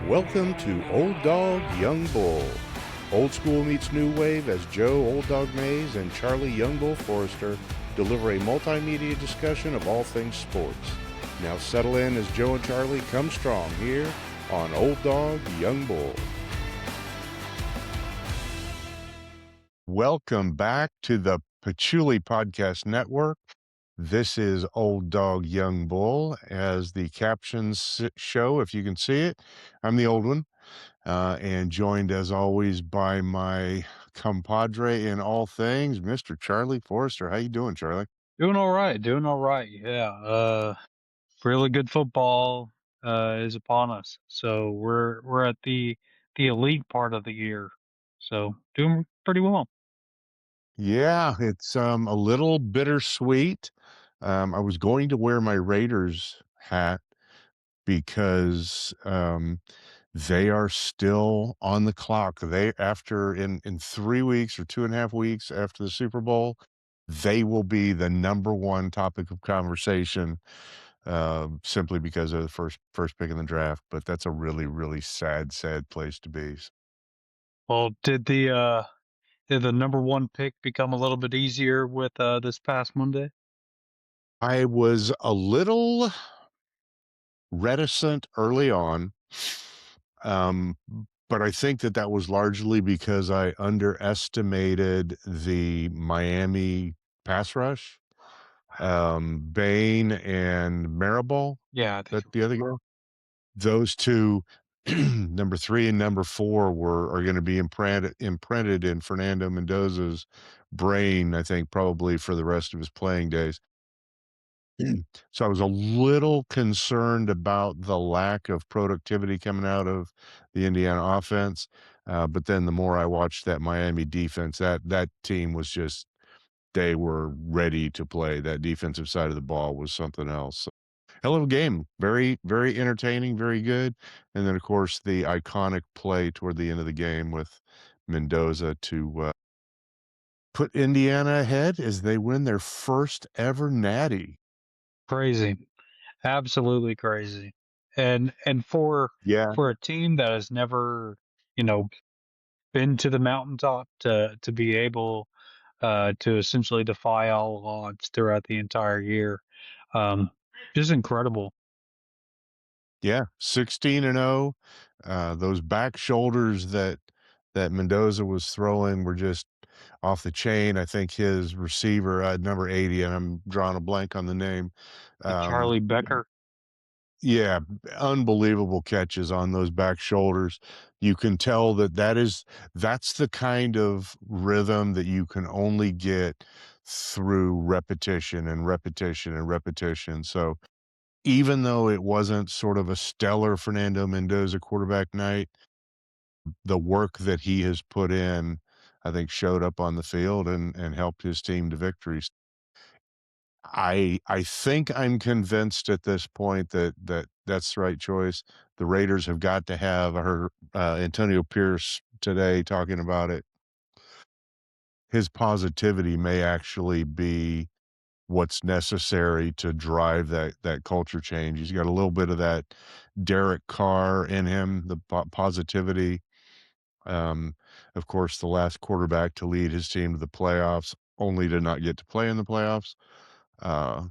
Welcome to Old Dog, Young Bull. Old school meets new wave as Joe Old Dog Mays and Charlie Young Bull Forrester deliver a multimedia discussion of all things sports. Now settle in as Joe and Charlie come strong here on Old Dog, Young Bull. Welcome back to the Patchouli Podcast Network. This is Old Dog, Young Bull, as the captions show, if you can see it. I'm the old one. And joined as always by my compadre in all things, Mr. Charlie Forrester. How you doing, Charlie? Doing all right, doing all right. Yeah. Really good football is upon us. So we're at the elite part of the year. So doing pretty well. Yeah, it's a little bittersweet. I was going to wear my Raiders hat because they are still on the clock. They after in 3 weeks or 2.5 weeks after the Super Bowl, they will be the number one topic of conversation, simply because of the first pick in the draft. But that's a really, really sad place to be. Well, did the number one pick become a little bit easier with this past Monday? I was a little reticent early on, um, but I think that was largely because I underestimated the Miami pass rush. Bain and Maribel, Yeah, I think that you're the other guy? Those 2, number 3 and number 4 are gonna be imprinted in Fernando Mendoza's brain, I think, probably for the rest of his playing days. So I was a little concerned about the lack of productivity coming out of the Indiana offense, but then the more I watched that Miami defense, that team was just they were ready to play. That defensive side of the ball was something else. So, hell of a game. Very, very entertaining, very good. And then, of course, the iconic play toward the end of the game with Mendoza to put Indiana ahead as they win their first ever natty. crazy. Absolutely crazy. And Yeah. for a team that has never, you know, been to the mountaintop to be able to essentially defy all odds throughout the entire year. Um, just incredible. Yeah, 16-0. Those back shoulders that Mendoza was throwing were just off the chain. I think his receiver, number 80, and I'm drawing a blank on the name. Um, Charlie Becker, yeah, unbelievable catches on those back shoulders. You can tell that's the kind of rhythm that you can only get through repetition and repetition and repetition. So even though it wasn't sort of a stellar Fernando Mendoza quarterback night, the work that he has put in, I think, showed up on the field and helped his team to victories. I think I'm convinced at this point that's the right choice. The Raiders have got to have I heard, Antonio Pierce today talking about it. His positivity may actually be what's necessary to drive that culture change. He's got a little bit of that Derek Carr in him, the positivity. Um, of course, the last quarterback to lead his team to the playoffs, only to not get to play in the playoffs. Uh,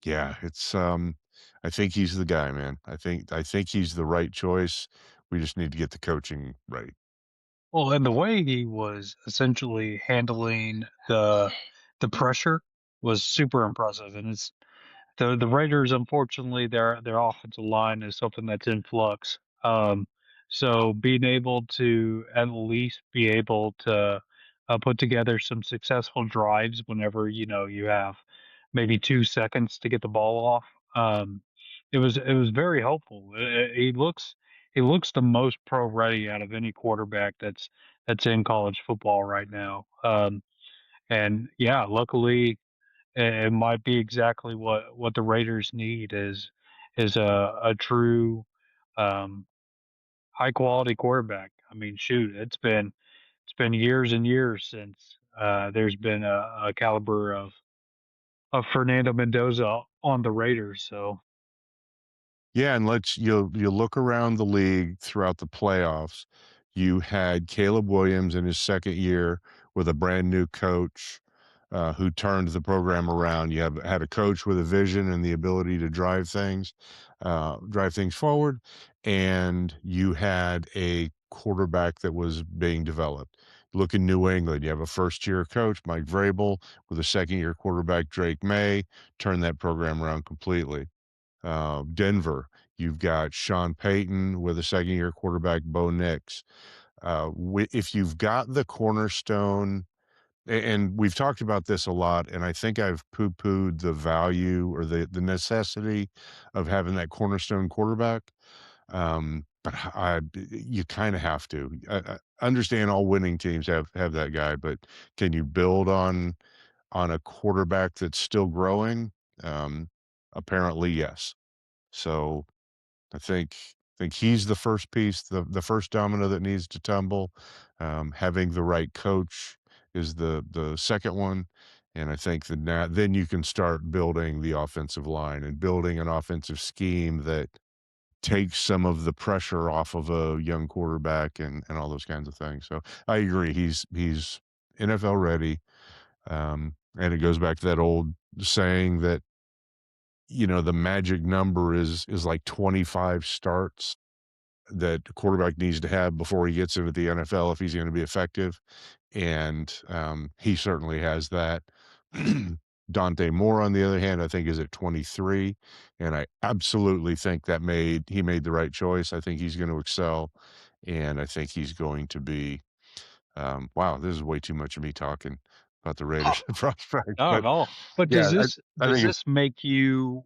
yeah, I think he's the guy, man. I think he's the right choice. We just need to get the coaching right. well, and the way he was essentially handling the pressure was super impressive. And it's the Raiders, unfortunately, their offensive line is something that's in flux. So being able to at least be able to put together some successful drives whenever you have maybe 2 seconds to get the ball off, it was very helpful. He looks the most pro ready out of any quarterback that's in college football right now. And yeah, luckily it might be exactly what the Raiders need is a true um, high quality quarterback. I mean, shoot, it's been years and years since there's been a caliber of Fernando Mendoza on the Raiders. So Yeah, and you'll look around the league throughout the playoffs. You had Caleb Williams in his 2nd year with a brand new coach, who turned the program around. You have had a coach with a vision and the ability to drive things forward, and you had a quarterback that was being developed. Look in New England, you have a first-year coach, Mike Vrabel, with a 2nd-year quarterback, Drake May, turned that program around completely. Denver, you've got Sean Payton with a 2nd-year quarterback, Bo Nix. If you've got the cornerstone, and we've talked about this a lot, and I think I've poo-pooed the value or the necessity of having that cornerstone quarterback. But you kind of have to. I understand all winning teams have that guy, but can you build on a quarterback that's still growing? Um, Apparently, yes. So I think he's the first piece, the first domino that needs to tumble. Having the right coach is the second one, and I think that now then you can start building the offensive line and building an offensive scheme that takes some of the pressure off of a young quarterback and all those kinds of things. So I agree, he's NFL ready, and it goes back to that old saying that the magic number is like 25 starts that the quarterback needs to have before he gets into the NFL if he's going to be effective. And he certainly has that. Dante Moore, on the other hand, I think is at 23, and I absolutely think he made the right choice. I think he's going to excel, and I think he's going to be. Wow, this is way too much of me talking about the Raiders prospect, Not but at all. But yeah, I does think it's this make you,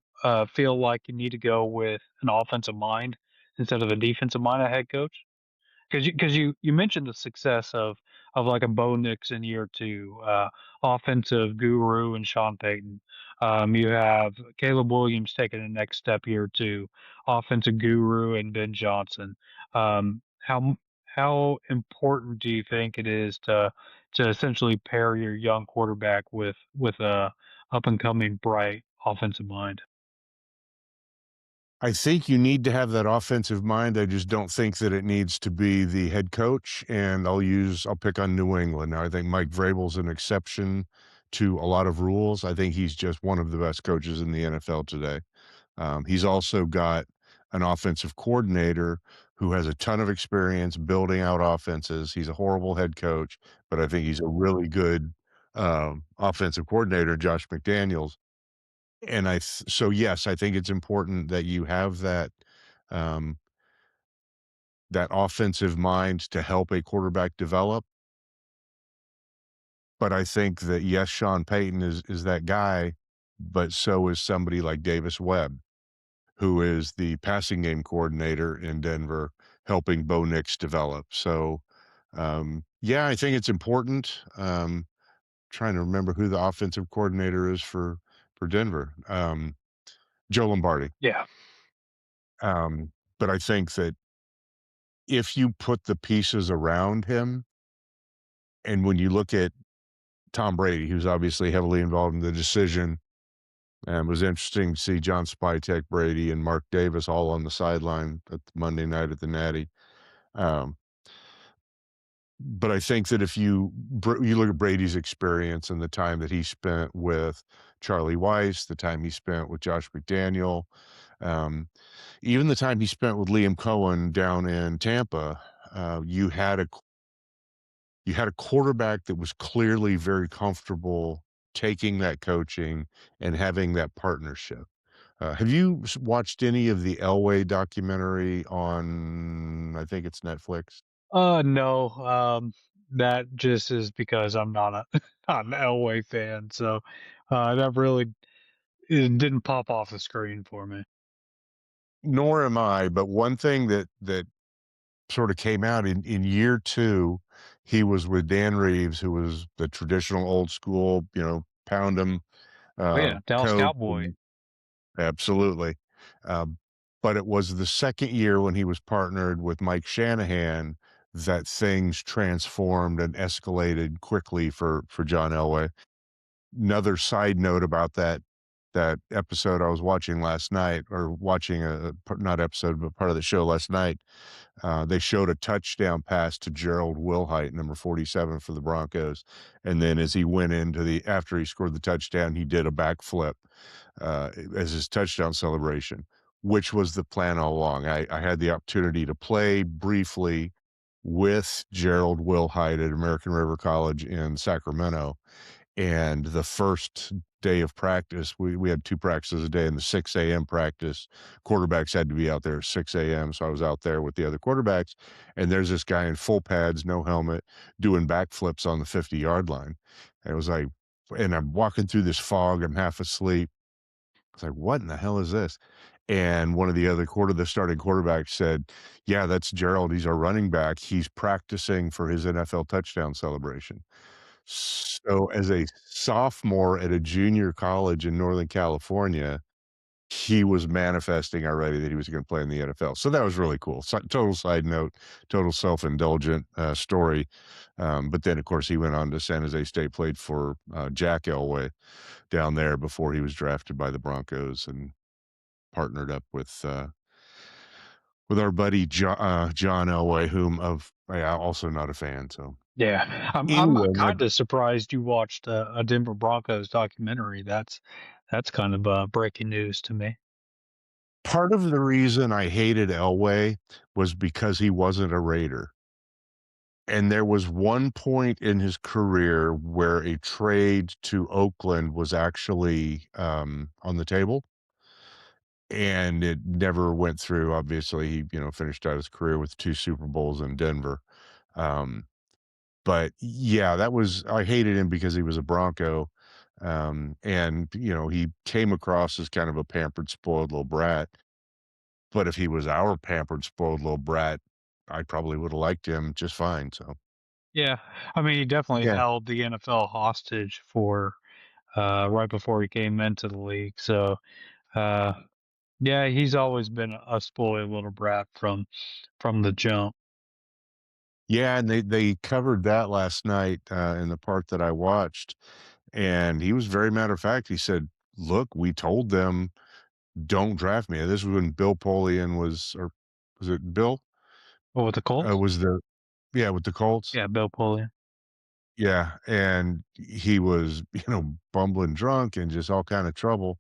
feel like you need to go with an offensive mind instead of a defensive minded head coach? Because you mentioned the success of like a Bo Nix in year 2, offensive guru and Sean Payton. You have Caleb Williams taking the next step year 2, offensive guru and Ben Johnson. How important do you think it is to essentially pair your young quarterback with a up and coming bright offensive mind? I think you need to have that offensive mind. I just don't think that it needs to be the head coach, and I'll pick on New England. Now, I think Mike Vrabel's an exception to a lot of rules. I think he's just one of the best coaches in the NFL today. He's also got an offensive coordinator who has a ton of experience building out offenses. He's a horrible head coach, but I think he's a really good, offensive coordinator, Josh McDaniels. So yes, I think it's important that you have um, that offensive mind to help a quarterback develop. But I think that, yes, Sean Payton is that guy, but so is somebody like Davis Webb, who is the passing game coordinator in Denver, helping Bo Nix develop. So, yeah, I think it's important. Trying to remember who the offensive coordinator is for Denver. Joe Lombardi. Yeah. But I think that if you put the pieces around him, and when you look at Tom Brady, who's obviously heavily involved in the decision, and it was interesting to see John Spytek Brady and Mark Davis all on the sideline at the Monday night at the Natty. Um, but I think that if you look at Brady's experience and the time that he spent with Charlie Weiss, the time he spent with Josh McDaniel, um, even the time he spent with Liam Cohen down in Tampa, you had a quarterback that was clearly very comfortable taking that coaching and having that partnership. Have you watched any of the Elway documentary on, I think it's Netflix? No, that just is because I'm not a not an Elway fan, so, that really it didn't pop off the screen for me. Nor am I, but one thing that sort of came out in year 2, he was with Dan Reeves, who was the traditional old school, pound 'em, Oh, yeah, Dallas coach, Cowboy. and absolutely. Um, but it was the 2nd year when he was partnered with Mike Shanahan that things transformed and escalated quickly for John Elway. Another side note about that that episode I was watching last night, or watching not episode, but part of the show last night. They showed a touchdown pass to Gerald Wilhite, number 47 for the Broncos, and then as he went into the after he scored the touchdown, he did a backflip, as his touchdown celebration, which was the plan all along. I had the opportunity to play briefly with Gerald Wilhite at American River College in Sacramento, and the first day of practice, we had 2 practices a day. In the 6 a.m. practice, quarterbacks had to be out there at 6 a.m., so I was out there with the other quarterbacks, and there's this guy in full pads, no helmet, doing backflips on the 50-yard line. And it was like, and I'm walking through this fog, I'm half asleep. It's like, "What in the hell is this?" And one of the starting quarterbacks said, "Yeah, that's Gerald, he's our running back. He's practicing for his NFL touchdown celebration." So, as a sophomore at a junior college in Northern California, he was manifesting already that he was gonna play in the NFL. So that was really cool. Total side note, total self-indulgent, story. But then, of course, he went on to San Jose State, played for, Jack Elway down there before he was drafted by the Broncos, and partnered up with our buddy John Elway, whom of yeah, also not a fan, so Yeah, I'm anyway, my kind of surprised you watched a Denver Broncos documentary. That's kind of breaking news to me. part of the reason I hated Elway was because he wasn't a Raider, and there was one point in his career where a trade to Oakland was actually, on the table, and it never went through. Obviously, he, finished out his career with 2 Super Bowls in Denver. Um, but yeah, that was I hated him because he was a Bronco, and, he came across as kind of a pampered, spoiled little brat. But if he was our pampered, spoiled little brat, I probably woulda liked him just fine, so Yeah, I mean, he definitely yeah. held the NFL hostage for right before he came into the league. So, uh, yeah, he's always been a spoiled little brat from the jump. Yeah, and they covered that last night, in the part that I watched, and he was very matter of fact. He said, "Look, we told them, 'Don't draft me.'" This was when Bill Polian or was it Bill? Oh, with the Colts? Was the Yeah, with the Colts? Yeah, Bill Polian. Yeah, and he was, bumbling drunk and just all kind of trouble.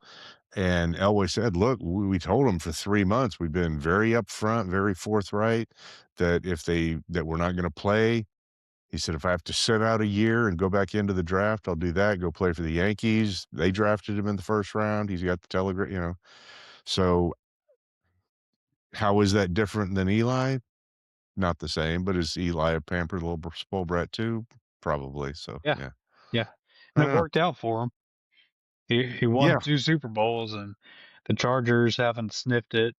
And Elway said, "Look, we told them for 3 months. We've been very upfront, very forthright that that we're not going to play." He said, "If I have to sit out a year and go back into the draft, I'll do that. Go play for the Yankees. They drafted him in the first round. He's got the telegram." So how is that different than Eli? Not the same, but is Eli a pampered little spoiled brat too? Probably. So Yeah, yeah, yeah, I and it don't know. worked out for him. He won Yeah, 2 Super Bowls, and the Chargers haven't sniffed it.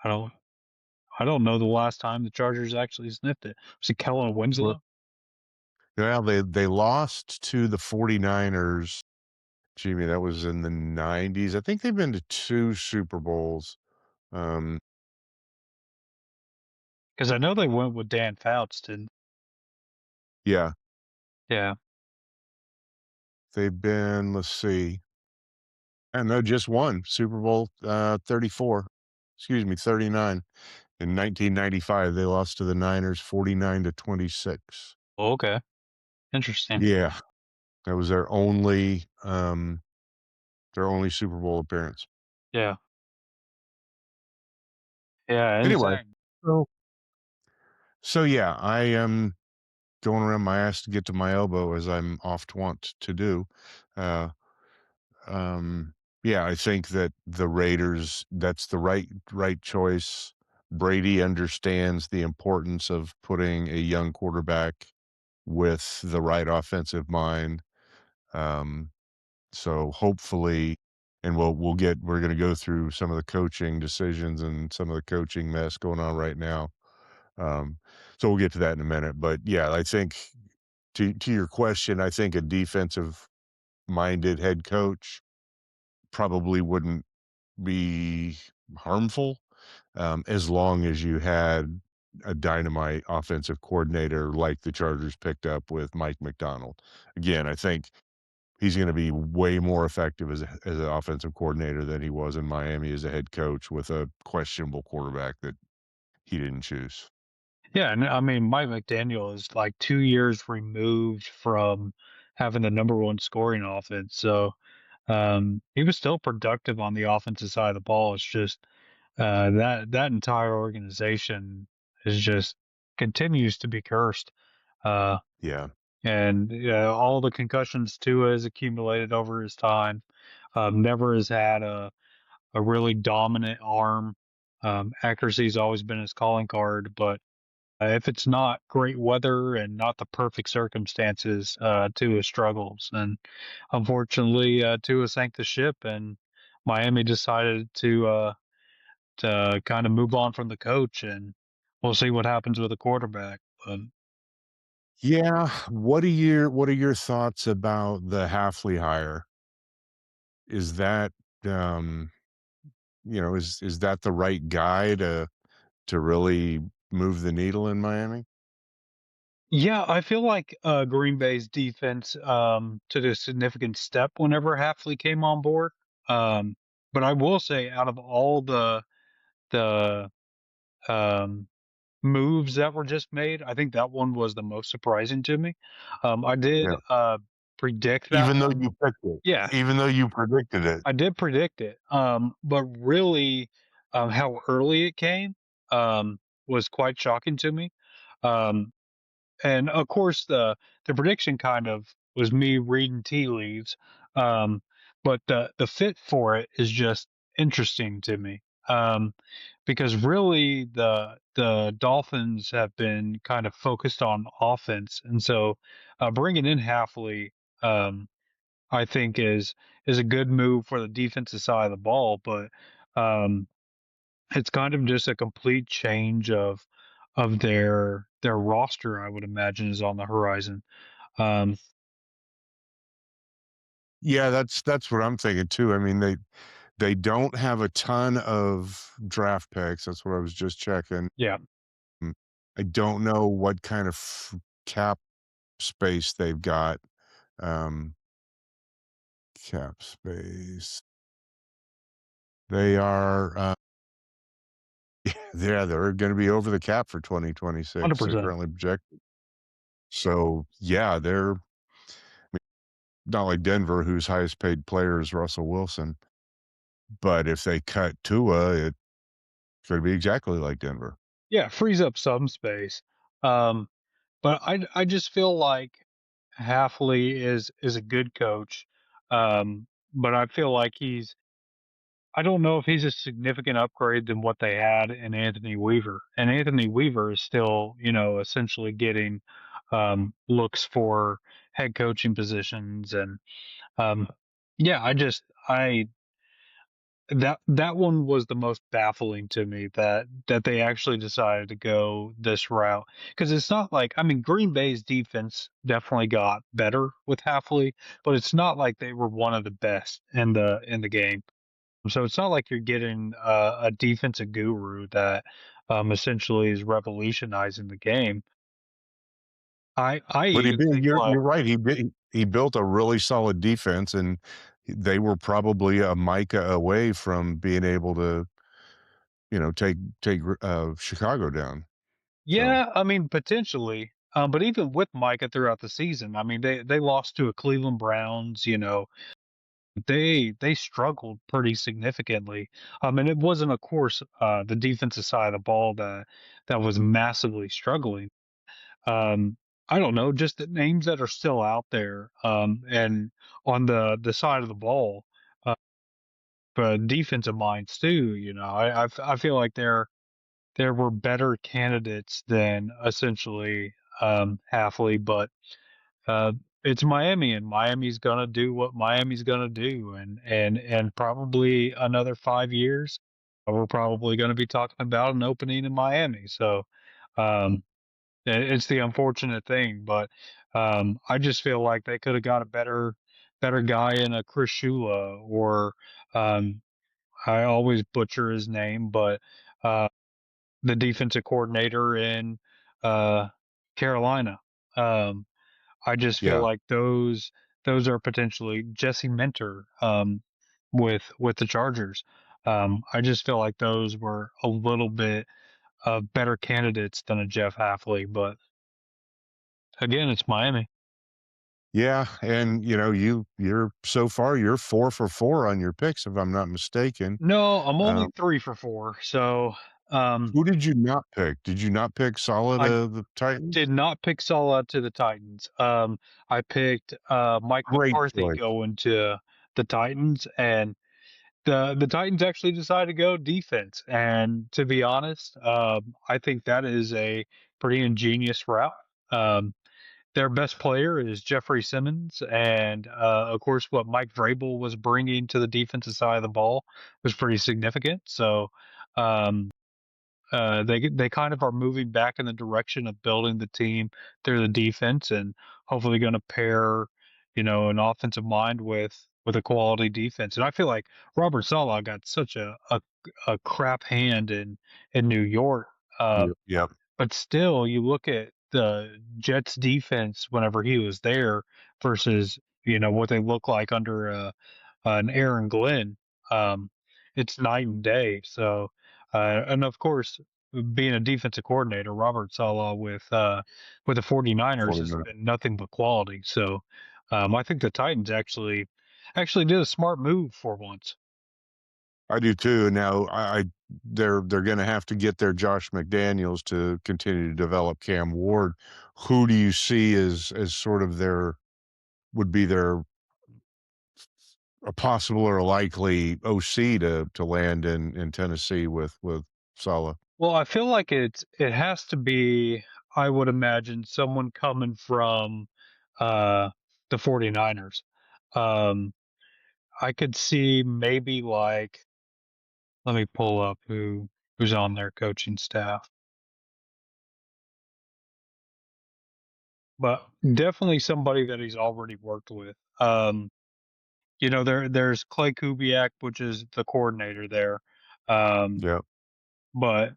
I don't I don't know the last time the Chargers actually sniffed it. Was it Kellen well, Winslow? yeah, they lost to the 49ers. Jimmy, that was in the 90s. I think they've been to 2 Super Bowls. Um, Because I know they went with Dan Fouts, didn't yeah, yeah. they've been, let's see. I know just one Super Bowl, 34. Excuse me, 39. In 1995, they lost to the Niners 49-26. Oh, okay. Interesting. Yeah, that was their only Super Bowl appearance. Yeah. Yeah, Anyway, insane. so yeah, I am going around my ass to get to my elbow, as I'm oft wont to do. Uh, um, yeah, I think that the Raiders, that's the right choice. Brady understands the importance of putting a young quarterback with the right offensive mind. Um, so hopefully, and we're going to go through some of the coaching decisions and some of the coaching mess going on right now. Um, so we'll get to that in a minute. But yeah, I think to your question, I think a defensive minded head coach probably wouldn't be harmful, as long as you had a dynamite offensive coordinator like the Chargers picked up with Mike McDonald. Again, I think he's gonna be way more effective as an offensive coordinator than he was in Miami as a head coach with a questionable quarterback that he didn't choose. Yeah, and I mean, Mike McDaniel is like 2 years removed from having the number 1 scoring offense, so, he was still productive on the offensive side of the ball. It's just, that entire organization is just continues to be cursed, uh, Yeah. and, all the concussions Tua has accumulated over his time, never has had a really dominant arm. Accuracy's always been his calling card, but if it's not great weather and not the perfect circumstances, Tua struggles. And unfortunately, Tua sank the ship, and Miami decided to kind of move on from the coach, and we'll see what happens with the quarterback. Yeah, what are your thoughts about the Halfley hire? Is that, um, is that the right guy to really move the needle in Miami? Yeah, I feel like Green Bay's defense took a significant step whenever Hafley came on board. Um, but I will say, out of all the um, moves that were just made, I think that one was the most surprising to me. I did Yeah. predict that Even though one. you picked it, Yeah, even though you predicted it. I did predict it. But really, how early it came was quite shocking to me. Um, and of course, the prediction kind of was me reading tea leaves. Um, but the fit for it is just interesting to me. Because really the Dolphins have been kind of focused on offense, and so bringing in Halfley, I think is a good move for the defensive side of the ball. But um, it's kind of just a complete change of their roster, I would imagine, is on the horizon. Um, Yeah, that's what I'm thinking too. I mean, they don't have a ton of draft picks. That's what I was just checking. yeah, Mm, I don't know what kind of cap space they've got. Um, Cap space. They are, yeah, they're going to be over the cap for 2026. They're 100%. currently projected. So yeah, they're not like Denver, whose highest paid player is Russell Wilson. But if they cut Tua, it's going to be exactly like Denver. Yeah, frees up some space. Um, but I just feel like Halfley is a good coach. But I feel like I don't know if he's a significant upgrade than what they had in Anthony Weaver. And Anthony Weaver is still, essentially getting looks for head coaching positions. And um, yeah, I that one was the most baffling to me, that they actually decided to go this route, because it's not like, I mean, Green Bay's defense definitely got better with Halfley, but it's not like they were one of the best in the game. So it's not like you're getting a defensive guru that essentially is revolutionizing the game. I But even think you're like, right. He built a really solid defense, and they were probably a Micah away from being able to, take Chicago down. So yeah, I mean, potentially. But even with Micah throughout the season, I mean, they lost to a Cleveland Browns. They struggled pretty significantly. And it wasn't, of course, the defensive side of the ball that was massively struggling. Um, I don't know, just the names that are still out there. And on the side of the ball, uh, but defensive minds too. I feel like there were better candidates than essentially Halfley, but uh, it's Miami, and Miami's gonna do what Miami's gonna do, and probably another 5 years, we're probably gonna be talking about an opening in Miami. So um, it's the unfortunate thing, but I just feel like they could have got a better guy in a Chris Shula, or um, I always butcher his name, but uh, the defensive coordinator in uh, Carolina. Um, I just feel yeah, like those are potentially Jesse Minter with the Chargers. I just feel like those were a little bit better candidates than a Jeff Halfley, but again, it's Miami. Yeah, and, you're so far, you're 4 for 4 on your picks, if I'm not mistaken. No, I'm only Um, 3 for 4. So um, who did you not pick? Did you not pick Saleh I to the did Titans? not pick Salah to the Titans. I picked Mike Great McCarthy choice. going to the Titans, and the Titans actually decided to go defense. And to be honest, I think that is a pretty ingenious route. Um, their best player is Jeffrey Simmons, and of course, what Mike Vrabel was bringing to the defensive side of the ball was pretty significant. So um, they kind of are moving back in the direction of building the team through the defense, and hopefully going to pair, an offensive mind with a quality defense. And I feel like Robert Saleh got such a crap hand in New York. Uh, Yep. but still, you look at the Jets defense whenever he was there versus, what they look like under an Aaron Glenn. Um, it's night and day. So, and of course, being a defensive coordinator, Robert Saleh with the 49ers has 49. been nothing but quality. So, I think the Titans actually did a smart move for once. I do too. Now they're gonna have to get their Josh McDaniels to continue to develop Cam Ward. Who do you see as sort of would be their a possible or a likely OC to land in Tennessee with Saleh? Well, I feel like it has to be, I would imagine, someone coming from uh the 49ers. Um I could see maybe like, let me pull up who's on their coaching staff. But definitely somebody that he's already worked with. There's Clay Kubiak, which is the coordinator there. Um Yeah. but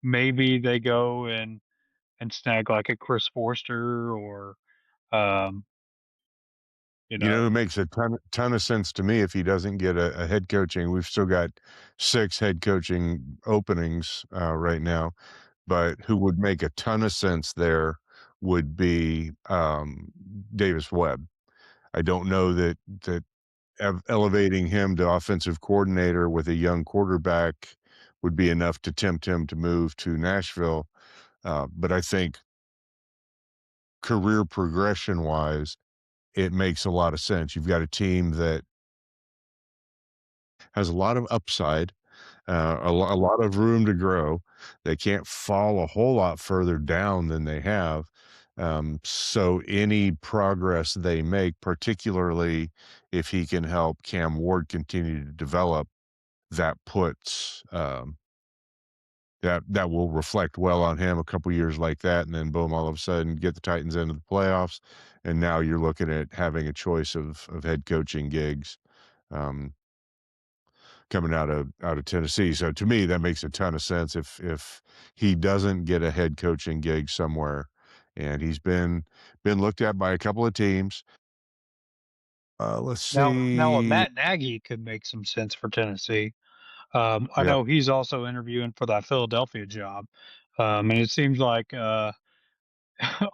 maybe they go and snag like a Chris Forster or um you You know know who makes a ton of sense to me if he doesn't get a head coaching? We've still got 6 head coaching openings, right now, but who would make a ton of sense there would be, Davis Webb. I don't know that elevating him to offensive coordinator with a young quarterback would be enough to tempt him to move to Nashville, but I think career progression wise, it makes a lot of sense. You've got a team that has a lot of upside, a lot of room to grow. They can't fall a whole lot further down than they have. So any progress they make, particularly if he can help Cam Ward continue to develop, that puts that will reflect well on him a couple years like that, and then boom, all of a sudden get the Titans into the playoffs, and now you're looking at having a choice of head coaching gigs. Um, Coming out of Tennessee. So to me, that makes a ton of sense if he doesn't get a head coaching gig somewhere, and he's been looked at by a couple of teams. Let's now a see. Matt Nagy could make some sense for Tennessee. I Yeah, know he's also interviewing for that Philadelphia job. And it seems like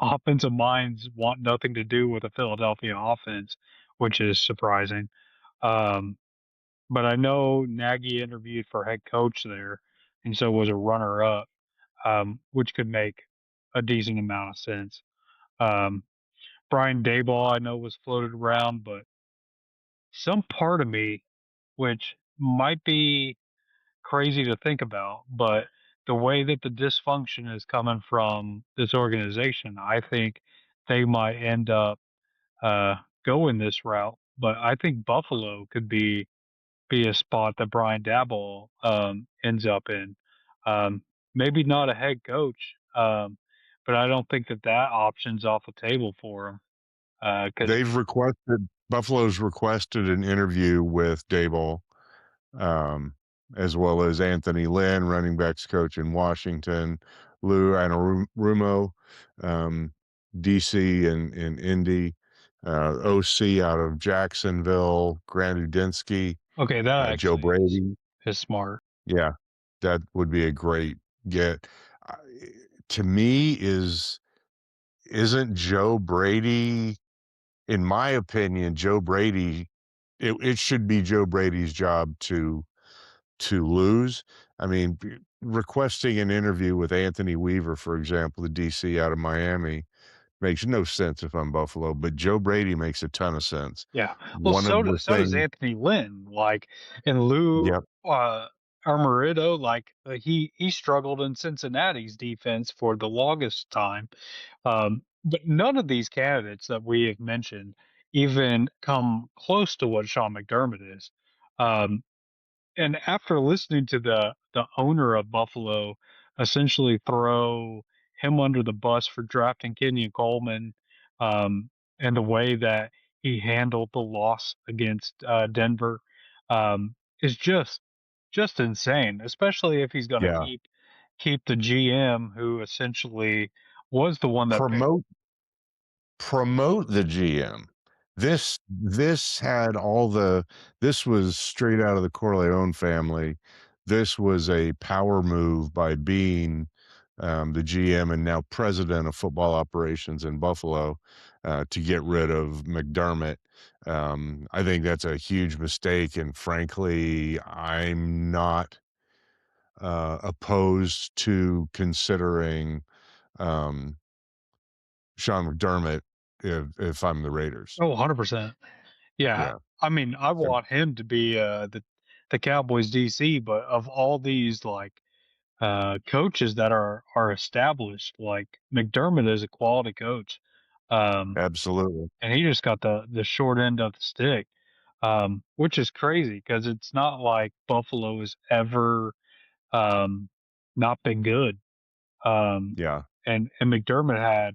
offensive minds want nothing to do with the Philadelphia offense, which is surprising. Um, but I know Nagy interviewed for head coach there, and so was a runner up, which could make a decent amount of sense. Um, Brian Dayball, I know, was floated around, but some part of me, which might be crazy to think about, but the way that the dysfunction is coming from this organization, I think they might end up uh, going this route. But I think Buffalo could be a spot that Brian Dabble ends up in. Maybe not a head coach, but I don't think that option's off the table for him. Because Buffalo's requested an interview with Daboll, um, as well as Anthony Lynn, running backs coach in Washington, Lou Anarumo, um, DC and Indy. OC out of Jacksonville, Grant Udinski, Okay, that Joe actually Brady. is smart. Yeah, that would be a great get. I To me, isn't Joe Brady in my opinion, Joe Brady it should be Joe Brady's job to lose. I mean, requesting an interview with Anthony Weaver, for example, the DC out of Miami, makes no sense if I'm Buffalo, but Joe Brady makes a ton of sense. Yeah. Well, One of the so does things Anthony Lynn. Like in Lou Yep, Armorito, like he struggled in Cincinnati's defense for the longest time. But none of these candidates that we have mentioned even come close to what Sean McDermott is. Um, and after listening to the owner of Buffalo essentially throw him under the bus for drafting Kenyon Coleman, and the way that he handled the loss against Denver, is just insane. Especially if he's going to yeah. keep the GM who essentially was the one that picked. Promote Promote the GM. This had all the this was straight out of the Corleone family. This was a power move by being, the GM and now president of football operations in Buffalo, to get rid of McDermott. I think that's a huge mistake, and frankly, I'm not, opposed to considering, um, Sean McDermott if I'm the Raiders. Oh, 100%. Yeah, Yeah, I mean, I yep, want him to be the Cowboys DC, but of all these like coaches that are established, like McDermott is a quality coach, um, absolutely. and he just got the short end of the stick, which is crazy because it's not like Buffalo has ever um, not been good, um, Yeah. and McDermott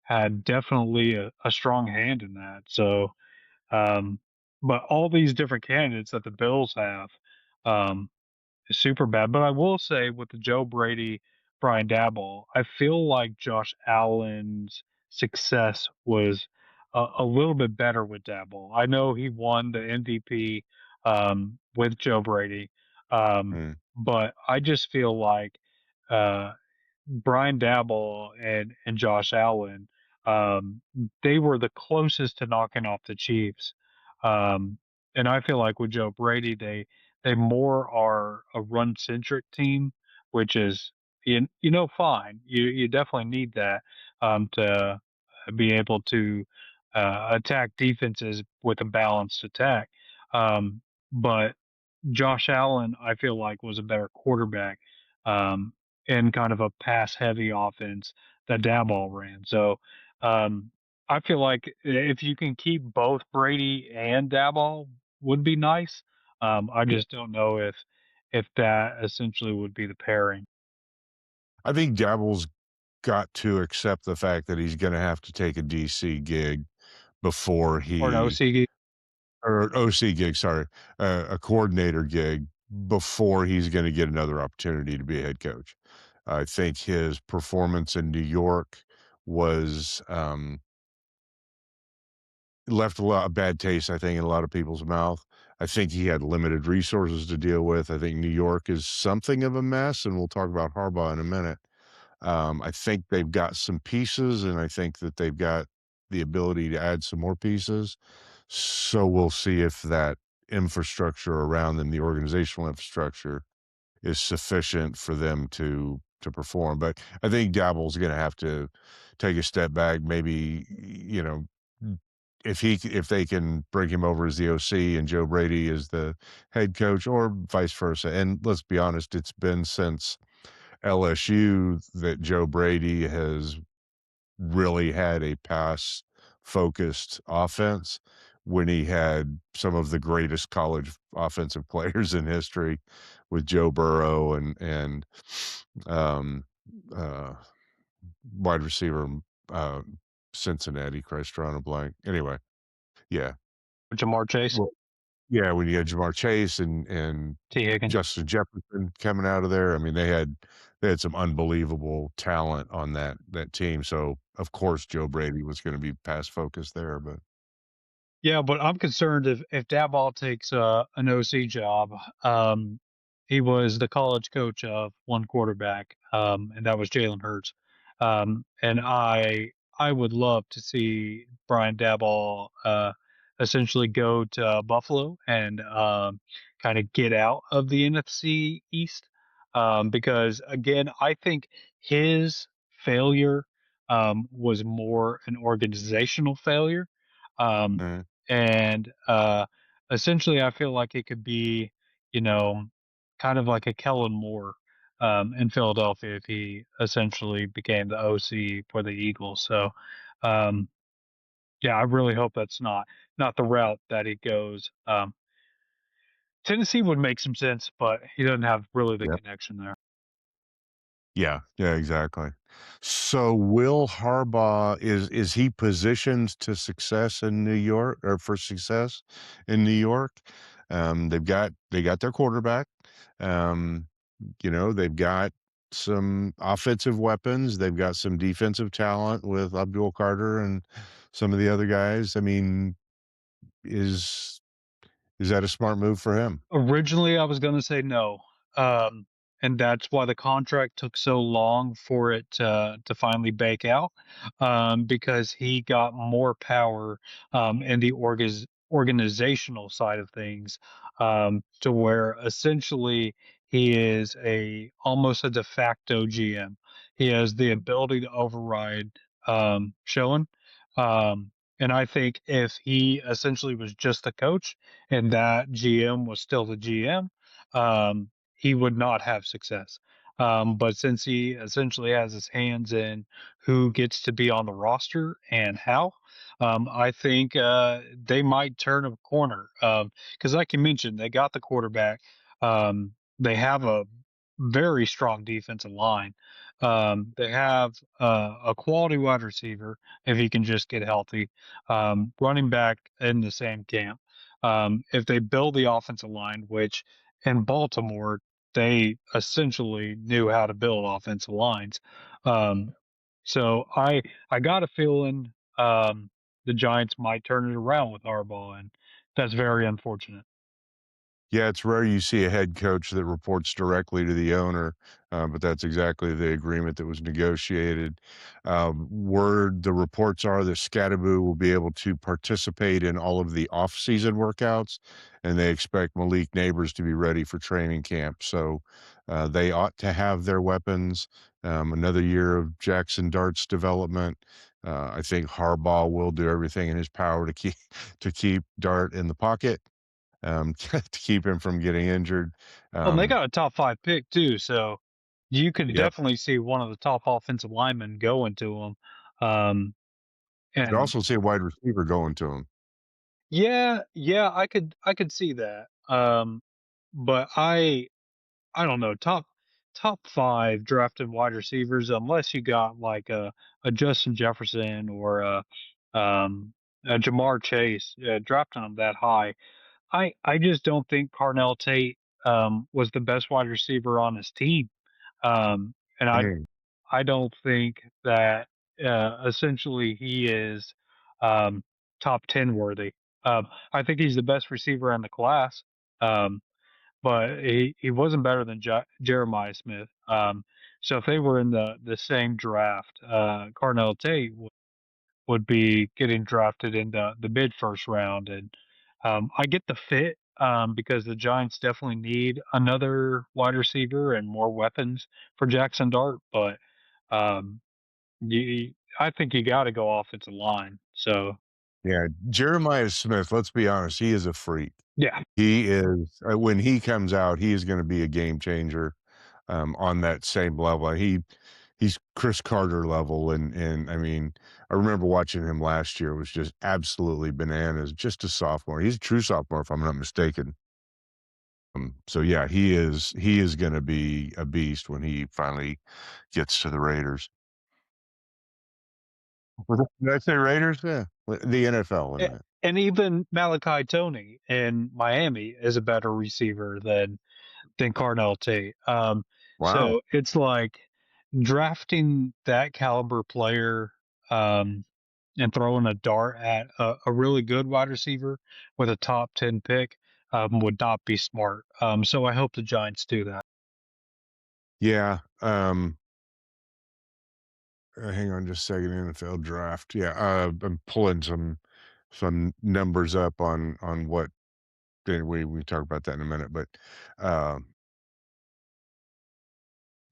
had definitely a strong hand in that. So but all these different candidates that the Bills have um, is super bad. But I will say with the Joe Brady, Brian Dabble, I feel like Josh Allen's success was a little bit better with Dabble. I know he won the MVP with Joe Brady, Mm. but I just feel like uh, Brian Dabble and Josh Allen, they were the closest to knocking off the Chiefs. Um, and I feel like with Joe Brady, they more are a run centric team, which is fine. You definitely need that to be able to attack defenses with a balanced attack. But Josh Allen, I feel like, was a better quarterback um, in kind of a pass heavy offense that Daboll ran. So I feel like if you can keep both Brady and Daboll would be nice. I just don't know if that essentially would be the pairing I think Dabble's got to accept the fact that he's gonna have to take a DC gig before or an he OC. or OC gig, sorry, a coordinator gig before he's gonna get another opportunity to be a head coach. I think his performance in New York was, left a lot of bad taste, I think, in a lot of people's mouth. I think he had limited resources to deal with. I think New York is something of a mess, and we'll talk about Harbaugh in a minute. I think they've got some pieces, and I think that they've got the ability to add some more pieces. So we'll see if that infrastructure around them, the organizational infrastructure, is sufficient for them to perform. But I think Dabble's gonna have to take a step back, maybe, if they can bring him over as the OC and Joe Brady as the head coach or vice versa. And let's be honest, it's been since LSU that Joe Brady has really had a pass focused offense when he had some of the greatest college offensive players in history with Joe Burrow and um uh wide receiver uh Cincinnati, Christ drawing a blank. Anyway, yeah. with Jamar Chase, Well, yeah, when you had Jamar Chase and T Higgins. Justin Jefferson coming out of there, I mean, they had some unbelievable talent on that team, so, of course, Joe Brady was gonna be pass focused there, but Yeah, but I'm concerned if Daboll takes an OC job. Um, he was the college coach of one quarterback, and that was Jalen Hurts. And I would love to see Brian Daboll essentially go to Buffalo and kind of get out of the NFC East, because again, I think his failure was more an organizational failure. Um, Uh, and essentially, I feel like it could be, you know, kind of like a Kellen Moore in Philadelphia if he essentially became the OC for the Eagles. So, um, yeah, I really hope that's not the route that he goes. Tennessee would make some sense, but he doesn't have really the yeah. connection there. Yeah, yeah, exactly. So Will Harbaugh is he positioned to success in New York or for success in New York? They got their quarterback. Um, they've got some offensive weapons. They've got some defensive talent with Abdul Carter and some of the other guys. I mean, is is that a smart move for him? Originally, I was gonna say no, um, and that's why the contract took so long for it to finally bake out, because he got more power in the organizational side of things, to where essentially he is a almost a de facto GM. He has the ability to override Schillen, and I think if he essentially was just the coach and that GM was still the GM, he would not have success. But since he essentially has his hands in who gets to be on the roster and how, I think they might turn a corner. Because, like you mentioned, they got the quarterback. They have a very strong defensive line. They have a quality wide receiver if he can just get healthy. Running back in the same camp. If they build the offensive line, which in Baltimore they essentially knew how to build offensive lines. Um, so I got a feeling the Giants might turn it around with Harbaugh, and that's very unfortunate. Yeah, it's rare you see a head coach that reports directly to the owner, but that's exactly the agreement that was negotiated. The reports are that Scadaboo will be able to participate in all of the off-season workouts, and they expect Malik Neighbors to be ready for training camp. So they ought to have their weapons. Another year of Jackson Dart's development. I think Harbaugh will do everything in his power to keep to keep Dart in the pocket to keep him from getting injured. Well, and they Um, got a top five pick too, so you could yep. definitely see one of the top offensive linemen going to him. Um, Could and also see a wide receiver going to him. yeah, yeah, I could see that. But I don't know, top five drafted wide receivers, unless you got like a Justin Jefferson or a Jamar Chase, drafting them that high. I just don't think Carnell Tate was the best wide receiver on his team. And Dang. I don't think that essentially he is um, top 10 worthy. I think he's the best receiver in the class. Um, but he wasn't better than Jeremiah Smith. So if they were in the same draft, Carnell Tate would be getting drafted in the mid first round, and I get the fit because the Giants definitely need another wide receiver and more weapons for Jackson Dart, but um, I think you got to go offensive line. So Yeah, Jeremiah Smith, let's be honest, he is a freak. yeah, He is when he comes out, he is gonna be a game changer, on that same level. He's Chris Carter level, and I mean, I remember watching him last year, it was just absolutely bananas, just a sophomore. He's a true sophomore, if I'm not mistaken. So yeah, he is gonna be a beast when he finally gets to the Raiders. Did I say Raiders? Yeah, the NFL, A- wasn't it? and even Malachi Tony in Miami is a better receiver than Carnell Tate. Wow. So it's like drafting that caliber player. Um, and throwing a dart at a really good wide receiver with a top 10 pick would not be smart. So I hope the Giants do that. Yeah, hang on just a second, NFL draft. Yeah, I'm pulling some numbers up on what anyway, we can talk about that in a minute, but, um,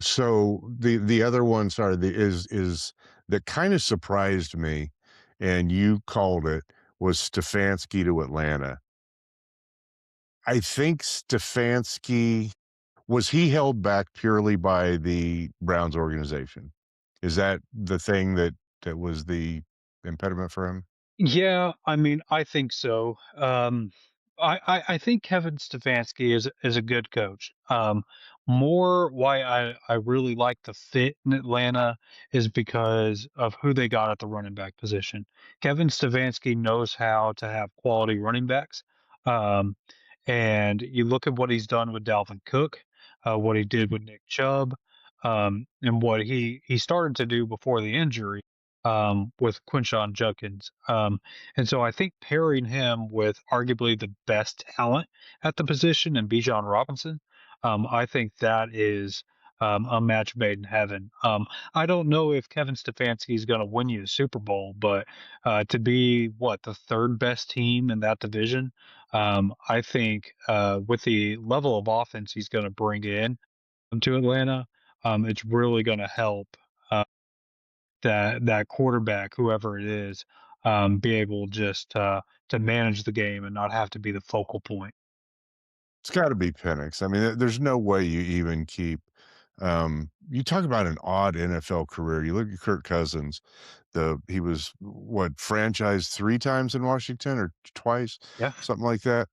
so the other one, sorry, the is that kinda surprised me, and you called it, was Stefanski to Atlanta. I think Stefanski was he held back purely by the Browns organization? Is that the thing that was the impediment for him? Yeah, I mean, I think so. I think Kevin Stefanski is a good coach. More why I really like the fit in Atlanta is because of who they got at the running back position. Kevin Stefanski knows how to have quality running backs. Um, and you look at what he's done with Dalvin Cook, what he did with Nick Chubb, and what he started to do before the injury with Quinshawn Judkins. And so I think pairing him with arguably the best talent at the position in Bijan Robinson, I think that is a match made in heaven. I don't know if Kevin Stefanski is going to win you the Super Bowl, but to be what the third best team in that division, I think with the level of offense he's going to bring in to Atlanta, it's really going to help. Uh, that quarterback, whoever it is, be able just to manage the game and not have to be the focal point. It's gotta be Penix. I mean, there's no way you even keep you talk about an odd NFL career. You look at Kirk Cousins, he was what, franchised 3 times in Washington or twice, Yeah. something like that.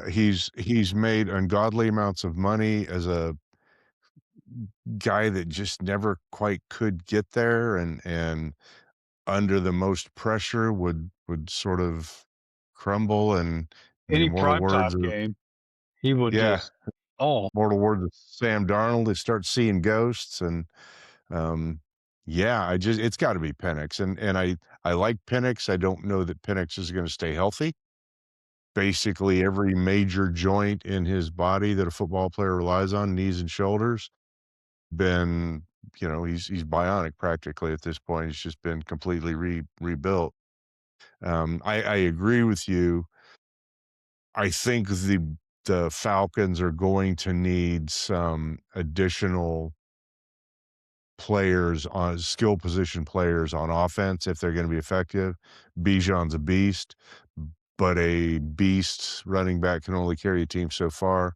He's made ungodly amounts of money as a guy that just never quite could get there and under the most pressure would sort of crumble and the Any immortal words primetime of game, he would yeah, just oh immortal words of Sam Darnold, they start seeing ghosts and, um, yeah, I just it's gotta be Penix, and I like Penix, I don't know that Penix is gonna stay healthy. Basically, every major joint in his body that a football player relies on, knees and shoulders, been he's bionic practically at this point, he's just been completely rebuilt. I agree with you. I think the Falcons are going to need some additional players on skill position players on offense if they're gonna be effective. Bijan's a beast, but a beast running back can only carry a team so far,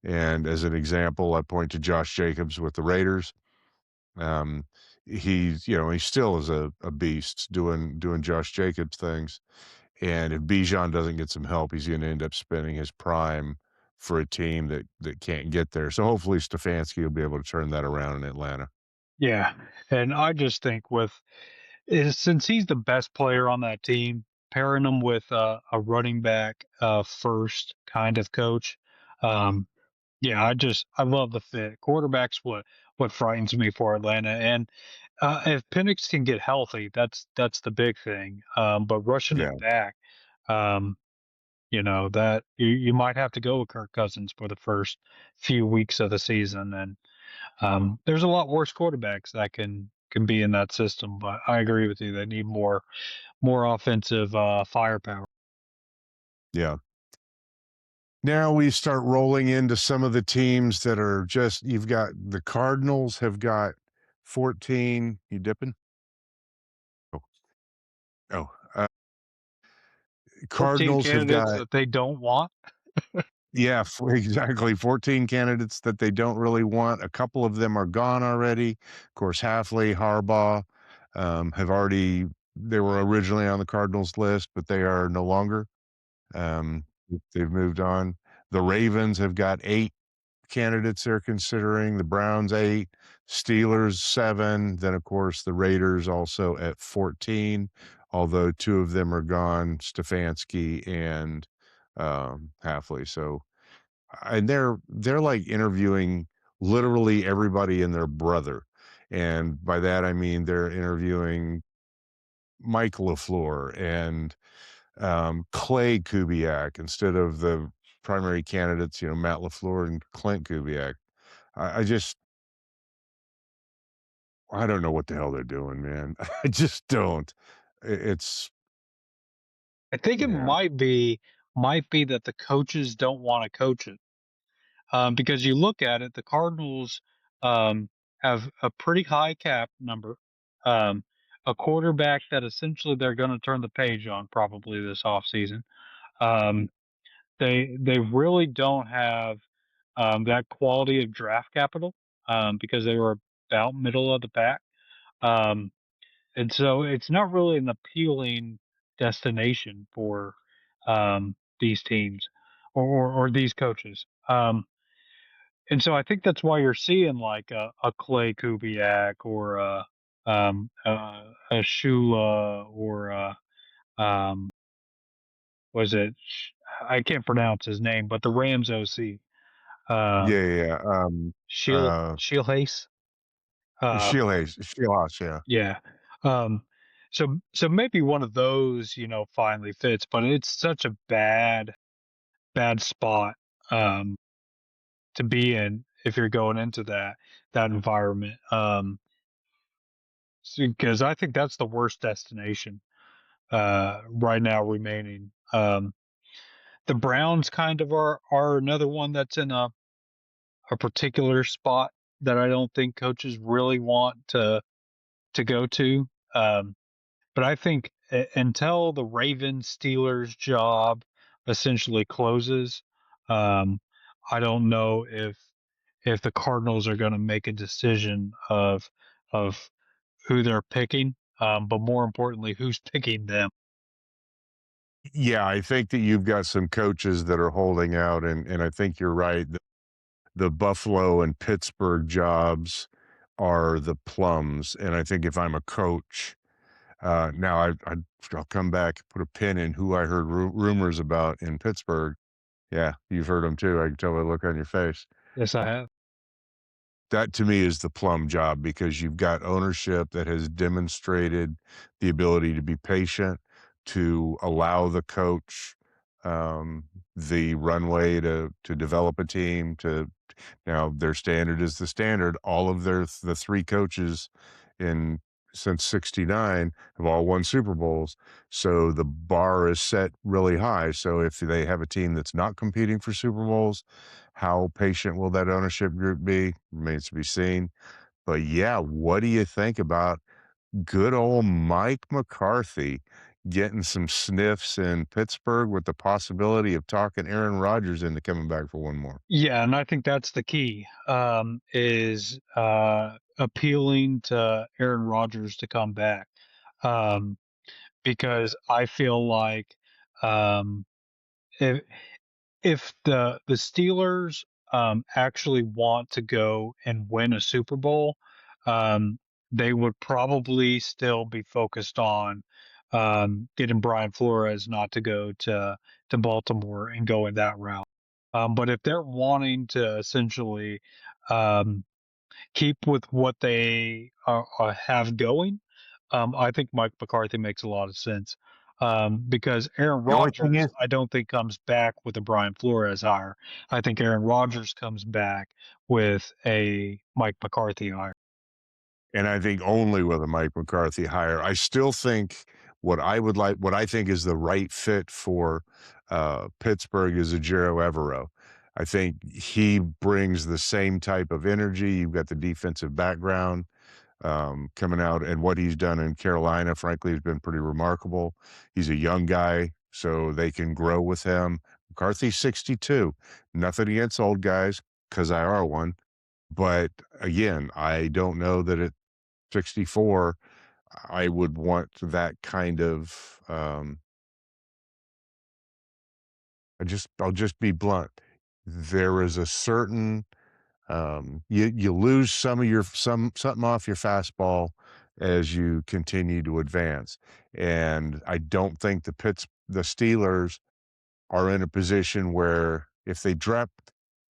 and as an example, I point to Josh Jacobs with the Raiders. Um, he still is a beast doing Josh Jacobs things, and if Bijan doesn't get some help, he's gonna end up spending his prime for a team that can't get there. So hopefully Stefanski will be able to turn that around in Atlanta. yeah, and I just think with is since he's the best player on that team, pairing him with a running back first kind of coach, um, yeah, I love the fit. Quarterback's what frightens me for Atlanta, and if Penix can get healthy, that's the big thing. But rushing Yeah. him back, um, that you might have to go with Kirk Cousins for the first few weeks of the season, and there's a lot worse quarterbacks that can be in that system. But I agree with you; they need more offensive firepower. Yeah. Now we start rolling into some of the teams that are just you've got the Cardinals have got 14. You dipping? Oh, oh. 14 Cardinals have candidates got that they don't want. yeah, exactly 14 candidates that they don't really want. A couple of them are gone already. Of course, Halfley, Harbaugh have already they were originally on the Cardinals list, but they are no longer. Um, they've moved on. The Ravens have got 8 candidates they're considering, the Browns 8, Steelers 7, then, of course, the Raiders also at 14, although 2 of them are gone, Stefanski and, Halfley, so and they're, like, interviewing literally everybody and their brother, and by that, I mean they're interviewing Mike LaFleur and Clay Kubiak instead of the primary candidates, Matt LaFleur and Clint Kubiak. I just I don't know what the hell they're doing, man. I just don't. It's I think it yeah. might be that the coaches don't want to coach it. Because you look at it, the Cardinals have a pretty high cap number, um, a quarterback that essentially they're going to turn the page on probably this offseason. Um, they really don't have that quality of draft capital because they were about middle of the pack. Um, and so it's not really an appealing destination for these teams or these coaches. And so I think that's why you're seeing like a Clay Kubiak or a Shula or was it I can't pronounce his name, but the Rams OC, Yeah, um, yeah, yeah, Sheilhase. Shieldhouse, yeah. Yeah. Um, so maybe one of those, finally fits, but it's such a bad spot um, to be in if you're going into that environment. Because I think that's the worst destination right now remaining. The Browns kind of are another one that's in a particular spot that I don't think coaches really want to go to. But I think until the Ravens Steelers job essentially closes, um, I don't know if the Cardinals are going to make a decision of who they're picking, but more importantly, who's picking them. Yeah, I think that you've got some coaches that are holding out, and I think you're right. The Buffalo and Pittsburgh jobs are the plums, and I think if I'm a coach, now I'll come back, put a pin in who I heard rumors about in Pittsburgh. Yeah, you've heard them too. I can tell by the look on your face. Yes, I have. That to me is the plum job because you've got ownership that has demonstrated the ability to be patient, to allow the coach the runway to develop a team. To now their standard is the standard. All of the three coaches in since '69 have all won Super Bowls, so the bar is set really high. So if they have a team that's not competing for Super Bowls, how patient will that ownership group be? Remains to be seen. But yeah, what do you think about good old Mike McCarthy getting some sniffs in Pittsburgh with the possibility of talking Aaron Rodgers into coming back for one more? Yeah, and I think that's the key is appealing to Aaron Rodgers to come back um, because I feel like um, if if the Steelers actually want to go and win a Super Bowl, um, they would probably still be focused on getting Brian Flores not to go to Baltimore and going that route. But if they're wanting to essentially um, keep with what they have going, I think Mike McCarthy makes a lot of sense. Because Aaron The only thing Rodgers, is, I don't think comes back with a Brian Flores hire. I think Aaron Rodgers comes back with a Mike McCarthy hire. and I think only with a Mike McCarthy hire, I still think what I think is the right fit for Pittsburgh is a Jero Evero. I think he brings the same type of energy. You've got the defensive background coming out, and what he's done in Carolina, frankly, has been pretty remarkable. He's a young guy, so they can grow with him. McCarthy's 62. Nothing against old guys, because I are one. But again, I don't know that at 64, I would want that kind of. I'll just be blunt. There is a certain you lose some of your something off your fastball as you continue to advance, and I don't think the Steelers are in a position where if they draft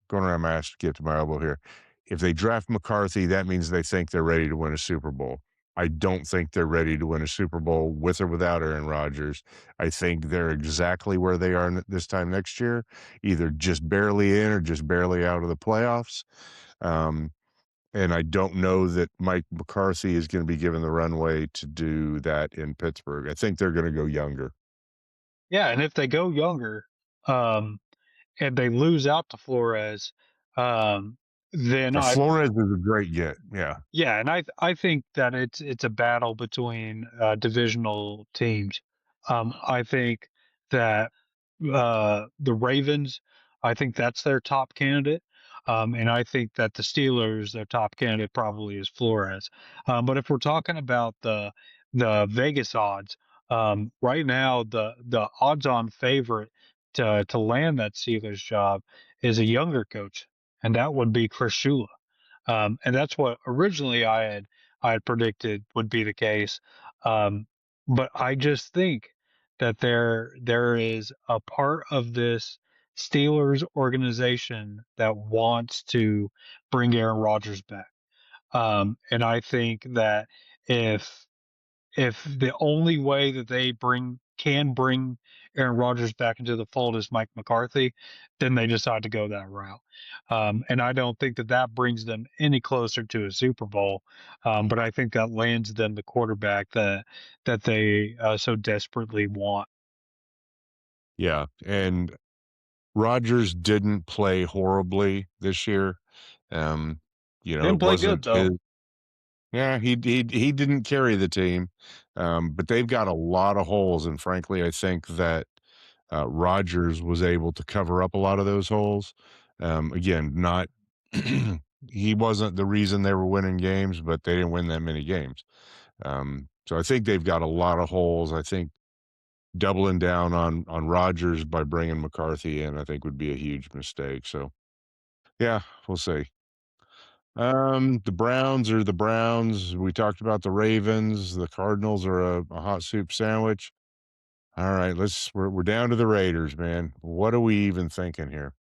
going around my ass to get to my elbow here, if they draft McCarthy, that means they think they're ready to win a Super Bowl. I don't think they're ready to win a Super Bowl with or without Aaron Rodgers. I think they're exactly where they are this time next year, either just barely in or just barely out of the playoffs. Um, and I don't know that Mike McCarthy is going to be given the runway to do that in Pittsburgh. I think they're going to go younger. Yeah, and if they go younger, um, and they lose out to Flores, um, then I Flores is a great get. Yeah. yeah, and I think that it's a battle between divisional teams. I think that the Ravens, I think that's their top candidate, and I think that the Steelers, their top candidate probably is Flores. But if we're talking about the Vegas odds, right now the odds-on favorite to land that Steelers job is a younger coach, and that would be Chris Shula. And that's what originally I had predicted would be the case. Um, but I just think that there is a part of this Steelers organization that wants to bring Aaron Rodgers back. And I think that if if the only way that they bring Aaron Rodgers back into the fold is Mike McCarthy, then they decide to go that route. And I don't think that that brings them any closer to a Super Bowl. But I think that lands them the quarterback that they so desperately want. Yeah. And Rodgers didn't play horribly this year. Um, Didn't it play good wasn't though. his. Yeah, he didn't carry the team, but they've got a lot of holes, and frankly, I think that Rodgers was able to cover up a lot of those holes. Again, not he wasn't the reason they were winning games, but they didn't win that many games. So I think they've got a lot of holes. I think doubling down on Rodgers by bringing McCarthy in, I think would be a huge mistake. So yeah, we'll see. The Browns are the Browns. We talked about the Ravens. The Cardinals are a hot soup sandwich. All right, we're down to the Raiders, man. What are we even thinking here?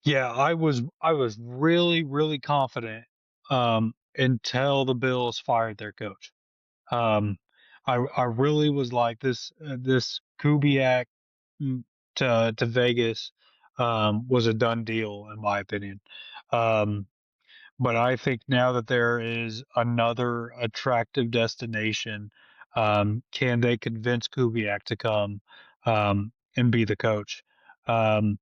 Yeah, I was really confident until the Bills fired their coach. Um, I really was like this Kubiak mm, to Vegas was a done deal in my opinion. Um, but I think now that there is another attractive destination, can they convince Kubiak to come and be the coach? Um,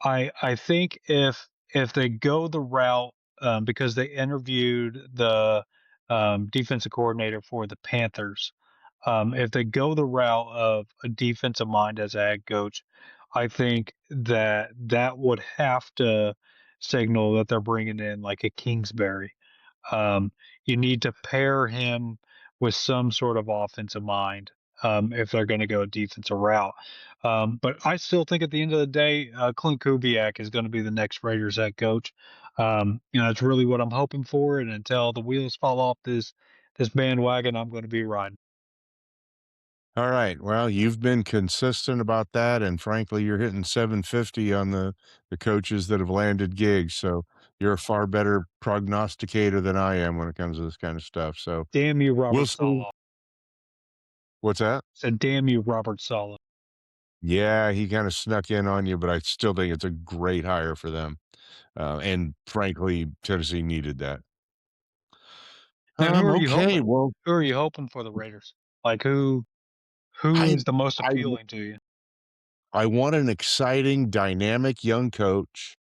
I think if they go the route because they interviewed the defensive coordinator for the Panthers, if they go the route of a defensive mind as a head coach, I think that that would have to signal that they're bringing in like a Kingsbury. Um, you need to pair him with some sort of offensive mind if they're going to go a defensive route. But I still think at the end of the day, Clint Kubiak is going to be the next Raiders head coach. It's really what I'm hoping for. And until the wheels fall off this bandwagon, I'm going to be riding. All right. Well, you've been consistent about that, and frankly, you're hitting 750 on the coaches that have landed gigs. So you're a far better prognosticator than I am when it comes to this kind of stuff. So Damn you, we'll Robert see. Sala. What's that? Said, damn you, Robert Sala. Yeah, he kind of snuck in on you, but I still think it's a great hire for them. And frankly, Tennessee needed that. Now, who are you Okay. hoping? Well, Who are you hoping for the Raiders? Like who I is the most I appealing to you? I want an exciting, dynamic young coach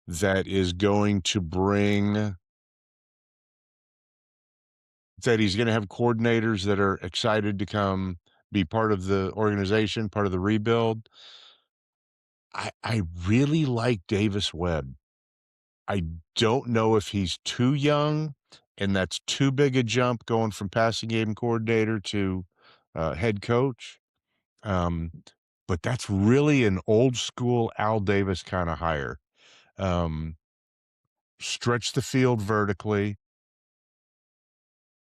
that is going to bring that he's gonna have coordinators that are excited to come be part of the organization, part of the rebuild. I really like Davis Webb. I don't know if he's too young, and that's too big a jump going from passing game coordinator to, head coach, um, but that's really an old school Al Davis kinda hire. Um, Stretch the field vertically,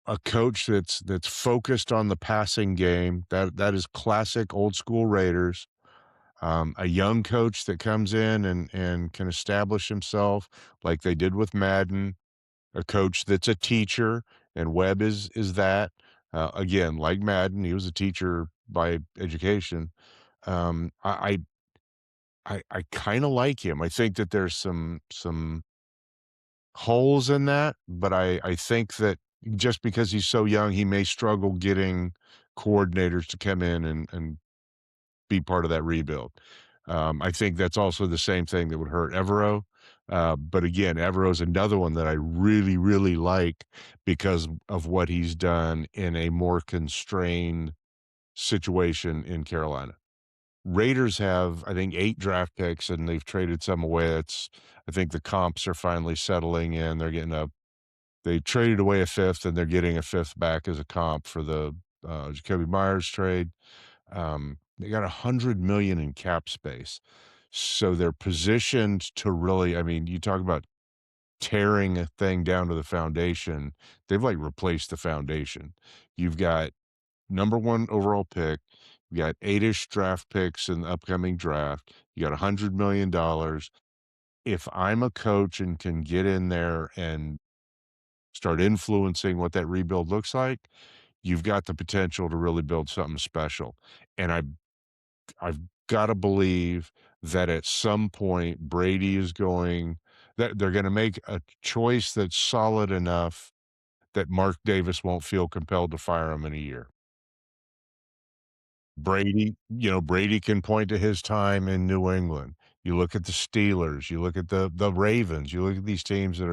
a coach that's focused on the passing game. That is classic old school Raiders. A young coach that comes in and can establish himself like they did with Madden. A coach that's a teacher and Webb is that. Again, like Madden, he was a teacher by education. I kinda like him. I think that there's some holes in that, but I think that just because he's so young, he may struggle getting coordinators to come in and be part of that rebuild. I think that's also the same thing that would hurt Evero. But again, Evero's another one that I really, really like because of what he's done in a more constrained situation in Carolina. Raiders have, I think, 8 draft picks, and they've traded some away. It's I think the comps are finally settling in. They're getting a they traded away a 5th, and they're getting a 5th back as a comp for the, Jacoby Myers trade. They got $100,000,000 in cap space. So they're positioned to really I mean, you talk about tearing a thing down to the foundation. They've, like, replaced the foundation. You've got number 1 overall pick. You got 8-ish draft picks in the upcoming draft. You got $100,000,000. If I'm a coach and can get in there and start influencing what that rebuild looks like, you've got the potential to really build something special. And I've gotta believe that at some point Brady is going that they're gonna make a choice that's solid enough that Mark Davis won't feel compelled to fire him in a year. Brady can point to his time in New England. You look at the Steelers, you look at the Ravens, you look at these teams that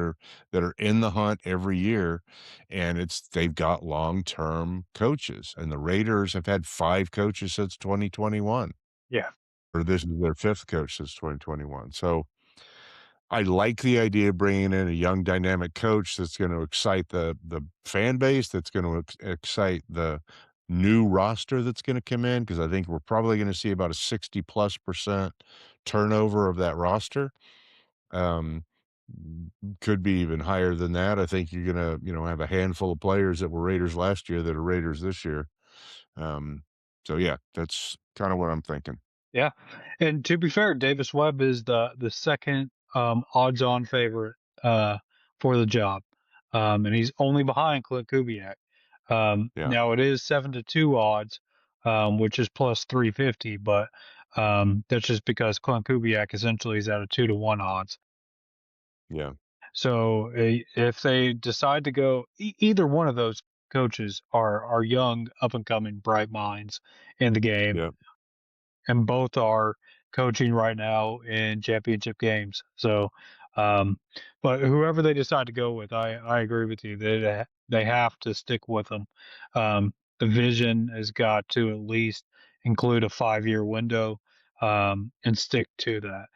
are in the hunt every year, and they've got long-term coaches, and the Raiders have had 5 coaches since 2021, Yeah. or this is their 5th coach since 2021. So I like the idea of bringing in a young dynamic coach that's gonna excite the fan base, that's gonna excite the new roster that's gonna come in, because I think we're probably gonna see about a 60 plus percent turnover of that roster. Um, could be even higher than that. I think you're gonna, have a handful of players that were Raiders last year that are Raiders this year. Um, so yeah, that's kinda what I'm thinking. Yeah, and to be fair, Davis Webb is the second odds-on favorite for the job, and he's only behind Clint Kubiak. Yeah, Now it is 7-2 odds, which is plus 350, but that's just because Clint Kubiak essentially is at a 2-1 odds. yeah, So if they decide to go, either one of those coaches are young, up and coming, bright minds in the game, yeah. and both are coaching right now in championship games. So, um, but whoever they decide to go with, I agree with you. They have to stick with them. The vision has got to at least include a 5-year window, and stick to that.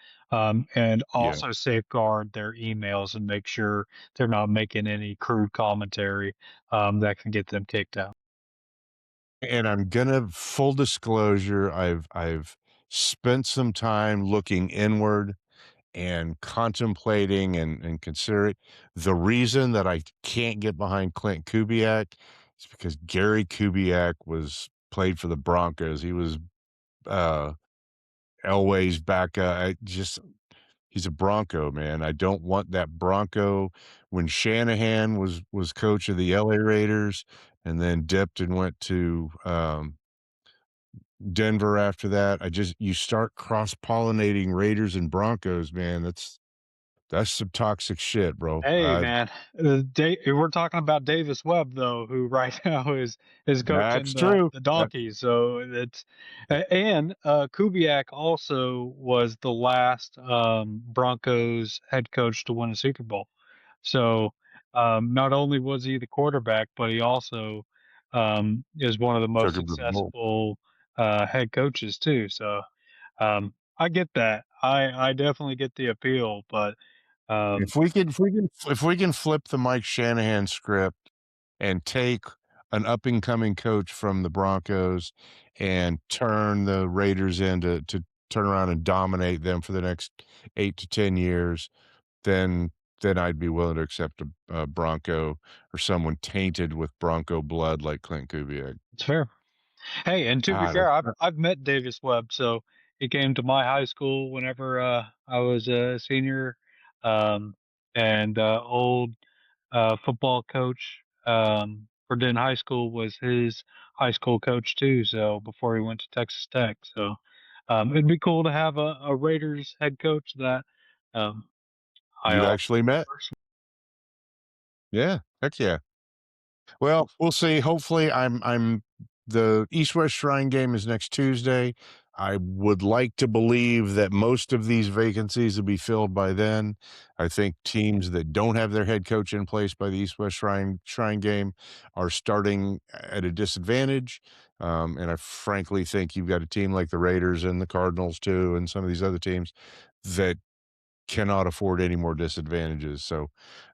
And Yeah. also safeguard their emails and make sure they're not making any crude commentary that can get them kicked out. And I'm gonna full disclosure, I've spent some time looking inward and contemplating and considering. The reason that I can't get behind Clint Kubiak is because Gary Kubiak was played for the Broncos. He was, uh, Elway's backup. He's a Bronco, man. I don't want that Bronco. When Shanahan was coach of the LA Raiders and then dipped and went to, Denver after that. You start cross-pollinating Raiders and Broncos, man, that's some toxic shit, bro. Hey man, we're talking about Davis Webb though, who right now is That's coaching true. the Donkeys. So and Kubiak also was the last Broncos head coach to win a Super Bowl. So not only was he the quarterback, but he also is one of the most Took him to the bowl. successful head coaches too. So I get that. I definitely get the appeal, but um, If we can flip the Mike Shanahan script and take an up and coming coach from the Broncos and turn the Raiders into to turn around and dominate them for the next 8 to 10 years, then I'd be willing to accept a Bronco or someone tainted with Bronco blood like Clint Kubiak. it's fair. Hey, and to be God, fair, I've met Davis Webb, so he came to my high school whenever I was a senior, and old football coach. for Denton High School was his high school coach too. So before he went to Texas Tech, so it'd be cool to have a Raiders head coach that um, I You've also actually met. personally. Yeah, heck yeah. Well, we'll see. Hopefully, I'm the East-West Shrine game is next Tuesday. I would like to believe that most of these vacancies will be filled by then. I think teams that don't have their head coach in place by the East-West Shrine game are starting at a disadvantage. And I frankly think you've got a team like the Raiders and the Cardinals too, and some of these other teams that cannot afford any more disadvantages. So,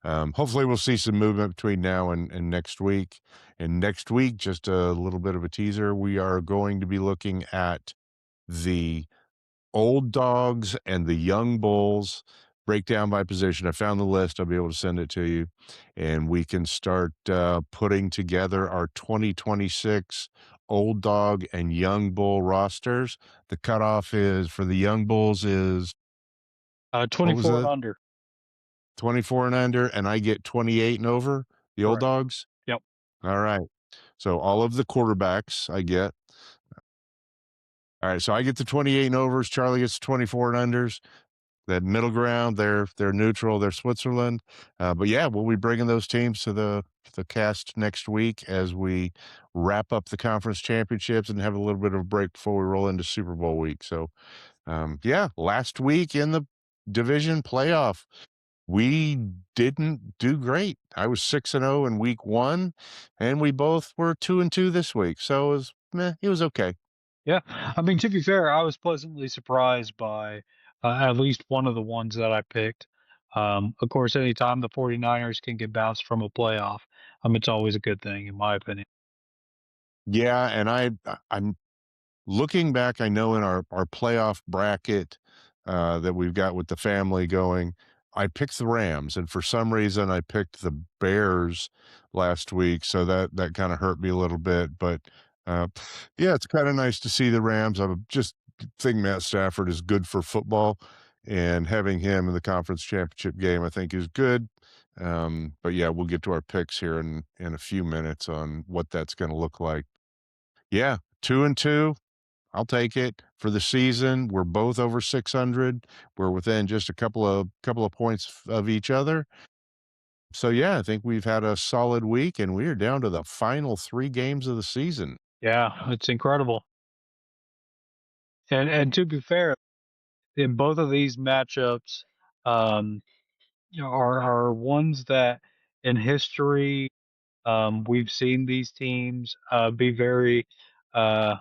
hopefully, we'll see some movement between now and next week. And next week, just a little bit of a teaser, we are going to be looking at the old dogs and the young bulls breakdown by position. I found the list. I'll be able to send it to you, and we can start putting together our 2026 old dog and young bull rosters. The cutoff is for the young bulls is what was 24 and it? under. 24 and under, and I get 28 and over, the old Correct. dogs? Yep. All right. So all of the quarterbacks I get. All right, so I get the 28 and overs, Charlie gets 24 and unders. That middle ground, they're neutral, they're Switzerland. But yeah, we'll be bringing those teams to the cast next week as we wrap up the conference championships and have a little bit of a break before we roll into Super Bowl week. So, yeah, last week in the division playoff, we didn't do great. I was 6-0 in week 1, and we both were 2-2 this week, so it was meh, it was okay. Yeah. I mean, to be fair, I was pleasantly surprised by at least one of the ones that I picked. Of course, anytime the 49ers can get bounced from a playoff, it's always a good thing, in my opinion. Yeah, and I'm looking back, I know in our playoff bracket, that we've got with the family going, I picked the Rams, and for some reason, I picked the Bears last week, so that kinda hurt me a little bit, but, uh, yeah, it's kinda nice to see the Rams. I just think Matt Stafford is good for football, and having him in the conference championship game, I think, is good. But yeah, we'll get to our picks here in a few minutes on what that's gonna look like. Yeah, 2 and 2. I'll take it. For the season, we're both over 600. We're within just a couple of points of each other. So yeah, I think we've had a solid week, and we are down to the final 3 games of the season. Yeah, it's incredible. And to be fair, in both of these matchups, um, are ones that in history we've seen these teams be very uh,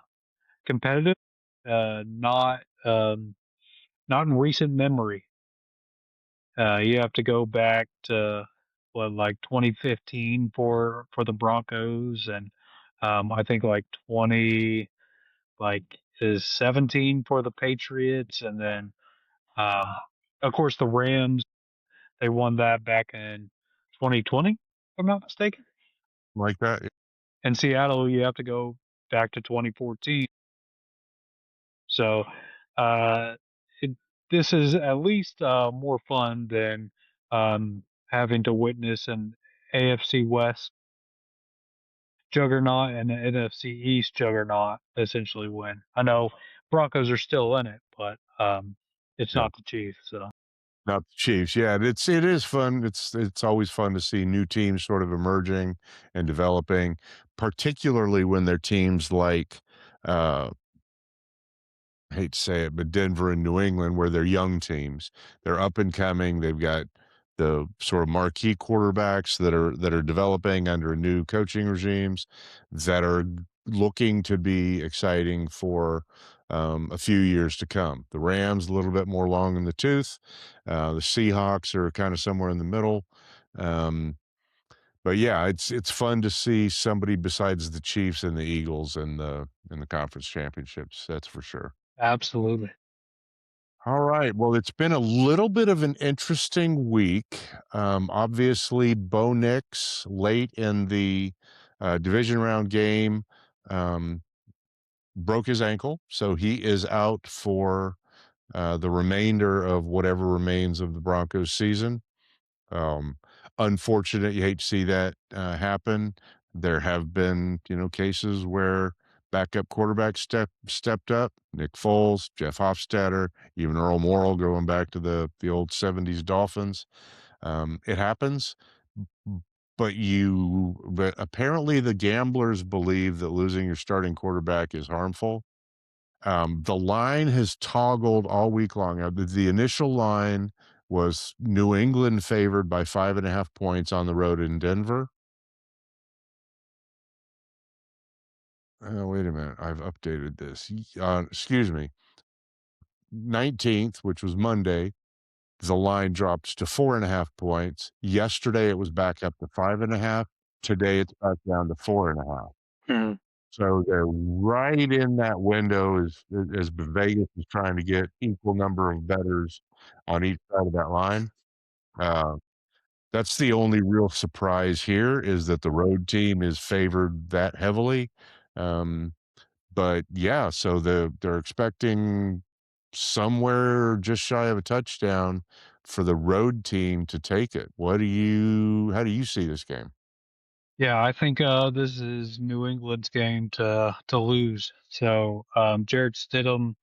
competitive, not in recent memory. You have to go back to what, like 2015 for the Broncos, and I think like 20 like is 17 for the Patriots, and then um, of course the Rams, they won that back in 2020, if I'm not mistaken. Like that. In Seattle, you have to go back to 2014. So, uh, it, this is at least more fun than having to witness an AFC West juggernaut and an NFC East juggernaut essentially win. I know Broncos are still in it, but it's Yeah. not the Chiefs. So, Not the Chiefs. Yeah, it is fun. It's always fun to see new teams sort of emerging and developing, particularly when they're teams like, uh I hate to say it, but Denver and New England, where they're young teams, they're up and coming. They've got the sort of marquee quarterbacks that are developing under new coaching regimes that are looking to be exciting for a few years to come. The Rams a little bit more long in the tooth. The Seahawks are kind of somewhere in the middle. Um, but yeah, it's fun to see somebody besides the Chiefs and the Eagles in the conference championships. That's for sure. absolutely. All right. Well, it's been a little bit of an interesting week. Obviously, Bo Nix late in the division round game um, broke his ankle, so he is out for the remainder of whatever remains of the Broncos season. Um, Unfortunate, you hate to see that, happen. There have been, cases where backup quarterbacks stepped up. Nick Foles, Jeff Hofstadter, even Earl Morrall going back to the old '70s Dolphins. It happens, b but apparently the gamblers believe that losing your starting quarterback is harmful. The line has toggled all week long. The initial line was New England favored by 5.5 points on the road in Denver. Wait a minute, I've updated this. Excuse me. 19th, which was Monday, the line dropped to 4.5 points. Yesterday, it was back up to 5.5. Today, it's back down to 4.5. Mhm. So they're right in that window as Vegas is trying to get equal number of bettors on each side of that line. Uh, that's the only real surprise here is that the road team is favored that heavily. Um, but yeah, so they're expecting somewhere just shy of a touchdown for the road team to take it. How do you see this game? Yeah, I think this is New England's game to lose. So Jared Stidham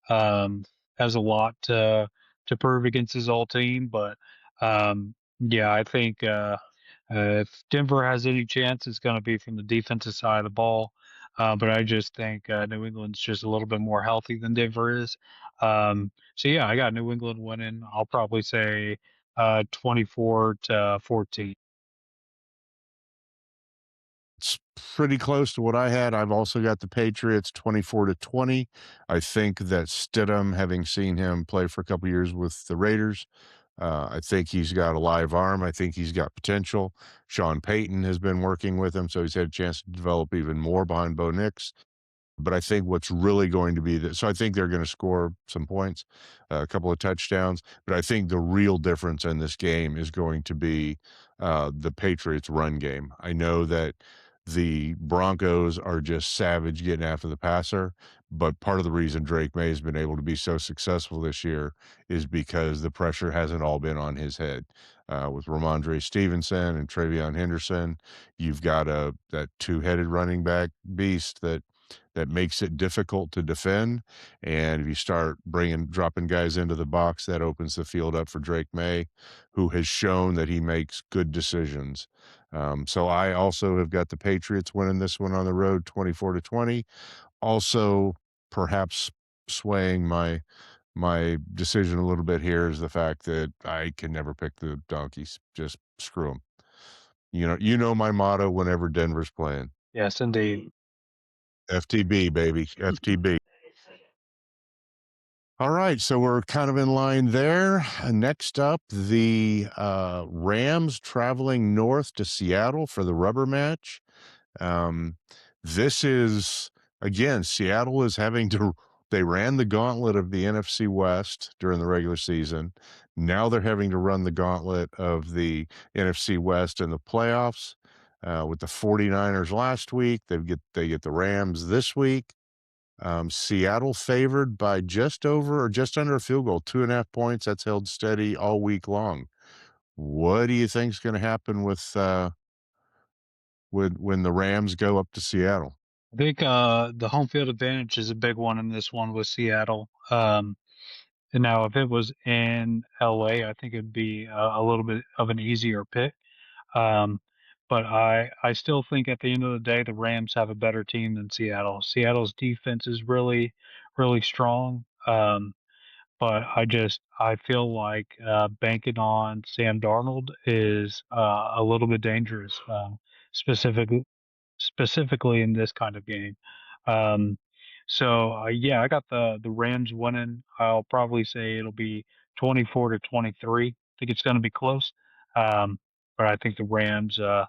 has a lot to prove against his old team, but yeah, I think if Denver has any chance, it's going to be from the defensive side of the ball. But I just think New England's just a little bit more healthy than Denver is. So yeah, I got New England winning. I'll probably say 24-14. It's pretty close to what I had. I've also got the Patriots 24-20. I think that Stidham, having seen him play for a couple years with the Raiders, I think he's got a live arm. I think he's got potential. Sean Payton has been working with him, so he's had a chance to develop even more behind Bo Nix. But I think what's really going to be so I think they're going to score some points, a couple of touchdowns. But I think the real difference in this game is going to be the Patriots' run game. I know that the Broncos are just savage getting after the passer, but part of the reason Drake May has been able to be so successful this year is because the pressure hasn't all been on his head. With Ramondre Stevenson and Travion Henderson, you've got that two-headed running back beast that makes it difficult to defend. And if you start dropping guys into the box, that opens the field up for Drake May, who has shown that he makes good decisions. So I also have got the Patriots winning this one on the road, 24-20. Also, perhaps swaying my decision a little bit here is the fact that I can never pick the donkeys. Just screw them. You know my motto whenever Denver's playing. Yes, indeed. FTB, baby. FTB. All right, so we're kind of in line there. Next up, the Rams traveling north to Seattle for the rubber match. Um, this is again, Seattle is having to. They ran the gauntlet of the NFC West during the regular season. Now they're having to run the gauntlet of the NFC West in the playoffs. With the 49ers last week, they get the Rams this week. Seattle favored by just over or just under a field goal, 2.5 points. That's held steady all week long. What do you think is going to happen with when the Rams go up to Seattle? I think the home field advantage is a big one in this one with Seattle. And now, if it was in LA, I think it'd be a little bit of an easier pick. Um, but I still think at the end of the day, the Rams have a better team than Seattle. Seattle's defense is really, really strong. But I feel like banking on Sam Darnold is a little bit dangerous, specifically specifically in this kind of game. Um, so yeah, I got the Rams winning. I'll probably say it'll be 24-23. I think it's going to be close, but I think the Rams are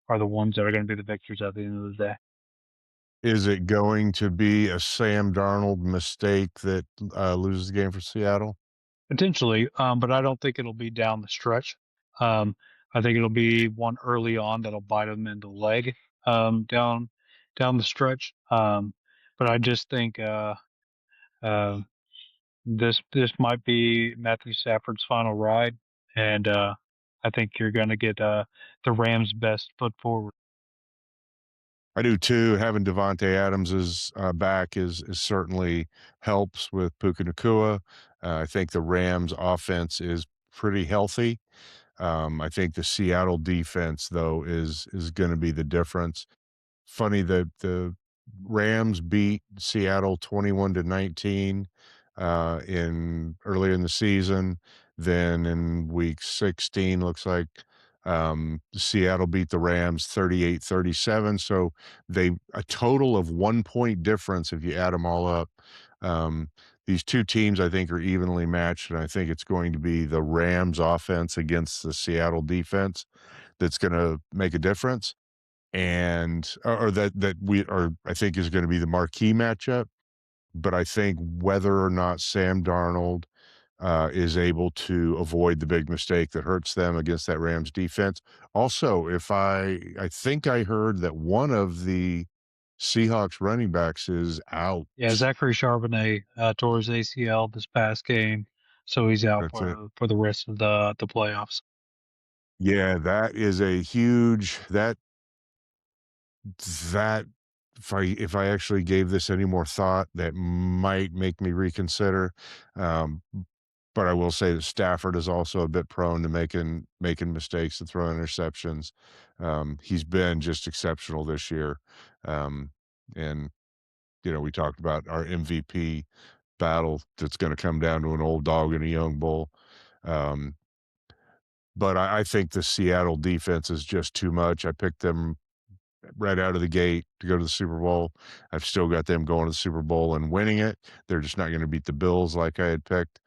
the ones that are going to be the victors at the end of the day. Is it going to be a Sam Darnold mistake that loses the game for Seattle? Potentially, but I don't think it'll be down the stretch. Um, I think it'll be one early on that'll bite them in the leg down the stretch. But I just think uh, this might be Matthew Stafford's final ride, and I think you're going to get the Rams' best foot forward. I do too. Having Devontae Adams's back is certainly helps with Puka Nacua. I think the Rams offense is pretty healthy. I think the Seattle defense though is going to be the difference. Funny that the Rams beat Seattle 21-19 in earlier in the season. Then in week 16, looks like Seattle beat the Rams 38-37. So they a total of 1 point difference if you add them all up. Um, these two teams, I think, are evenly matched, and I think it's going to be the Rams offense against the Seattle defense that's going to make a difference and or that we are I think is gonna be the marquee matchup, but I think whether or not Sam Darnold, is able to avoid the big mistake that hurts them against that Rams defense. Also, if I think I heard that one of the Seahawks running backs is out. Yeah, Zachary Charbonnet tore his ACL this past game, so he's out That's it. for the rest of the playoffs. Yeah, that is a huge that if I actually gave this any more thought, that might make me reconsider. Um, but I will say that Stafford is also a bit prone to making mistakes and throwing interceptions. He's been just exceptional this year. Um, and we talked about our MVP battle that's going to come down to an old dog and a young bull. Um, but I think the Seattle defense is just too much. I picked them right out of the gate to go to the Super Bowl. I've still got them going to the Super Bowl and winning it. They're just not gonna beat the Bills like I had picked.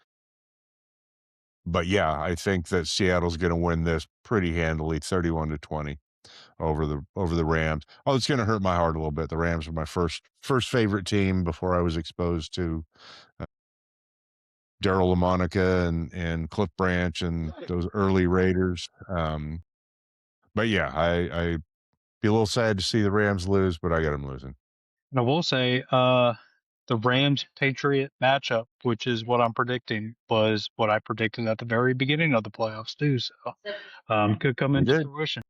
But yeah, I think that Seattle's gonna win this pretty handily, 31-20 over the Rams. Oh, it's gonna hurt my heart a little bit. The Rams were my first favorite team before I was exposed to Daryle Lamonica and Cliff Branch and those early Raiders. But yeah, I be a little sad to see the Rams lose, but I got them losing. And I will say, the Rams Patriot matchup, which is what I'm predicting, was what I predicted at the very beginning of the playoffs too. So, could come We into did. fruition.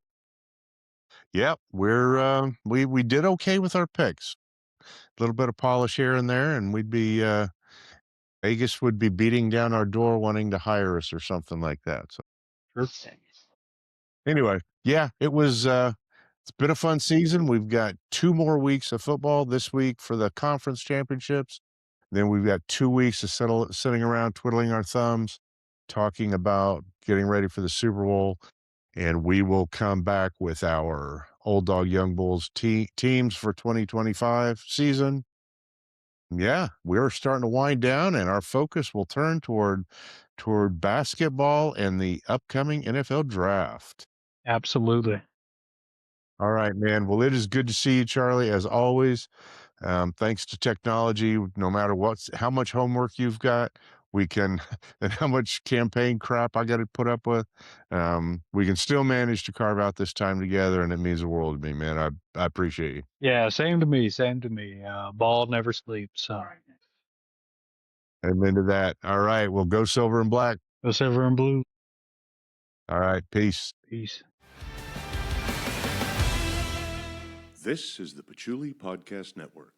Yep, we did okay with our picks. A little bit of polish here and there, and we'd be Vegas would be beating down our door wanting to hire us or something like that. So Sure. anyway, yeah, it's been a fun season. We've got 2 more weeks of football this week for the conference championships. Then we've got 2 weeks of sitting around twiddling our thumbs, talking about getting ready for the Super Bowl. And we will come back with our Old Dog Young Bulls teams for 2025 season. Yeah, we're starting to wind down, and our focus will turn toward basketball and the upcoming NFL draft. Absolutely. All right, man. Well, it is good to see you, Charlie, as always. Thanks to technology, no matter how much homework you've got, we can, and how much campaign crap I got to put up with, we can still manage to carve out this time together, and it means the world to me, man. I appreciate you. Yeah, same to me. Same to me. Ball never sleeps. So, Amen to that. All right. Well, go silver and black. go silver and blue. All right. Peace. Peace. This is the Patchouli Podcast Network.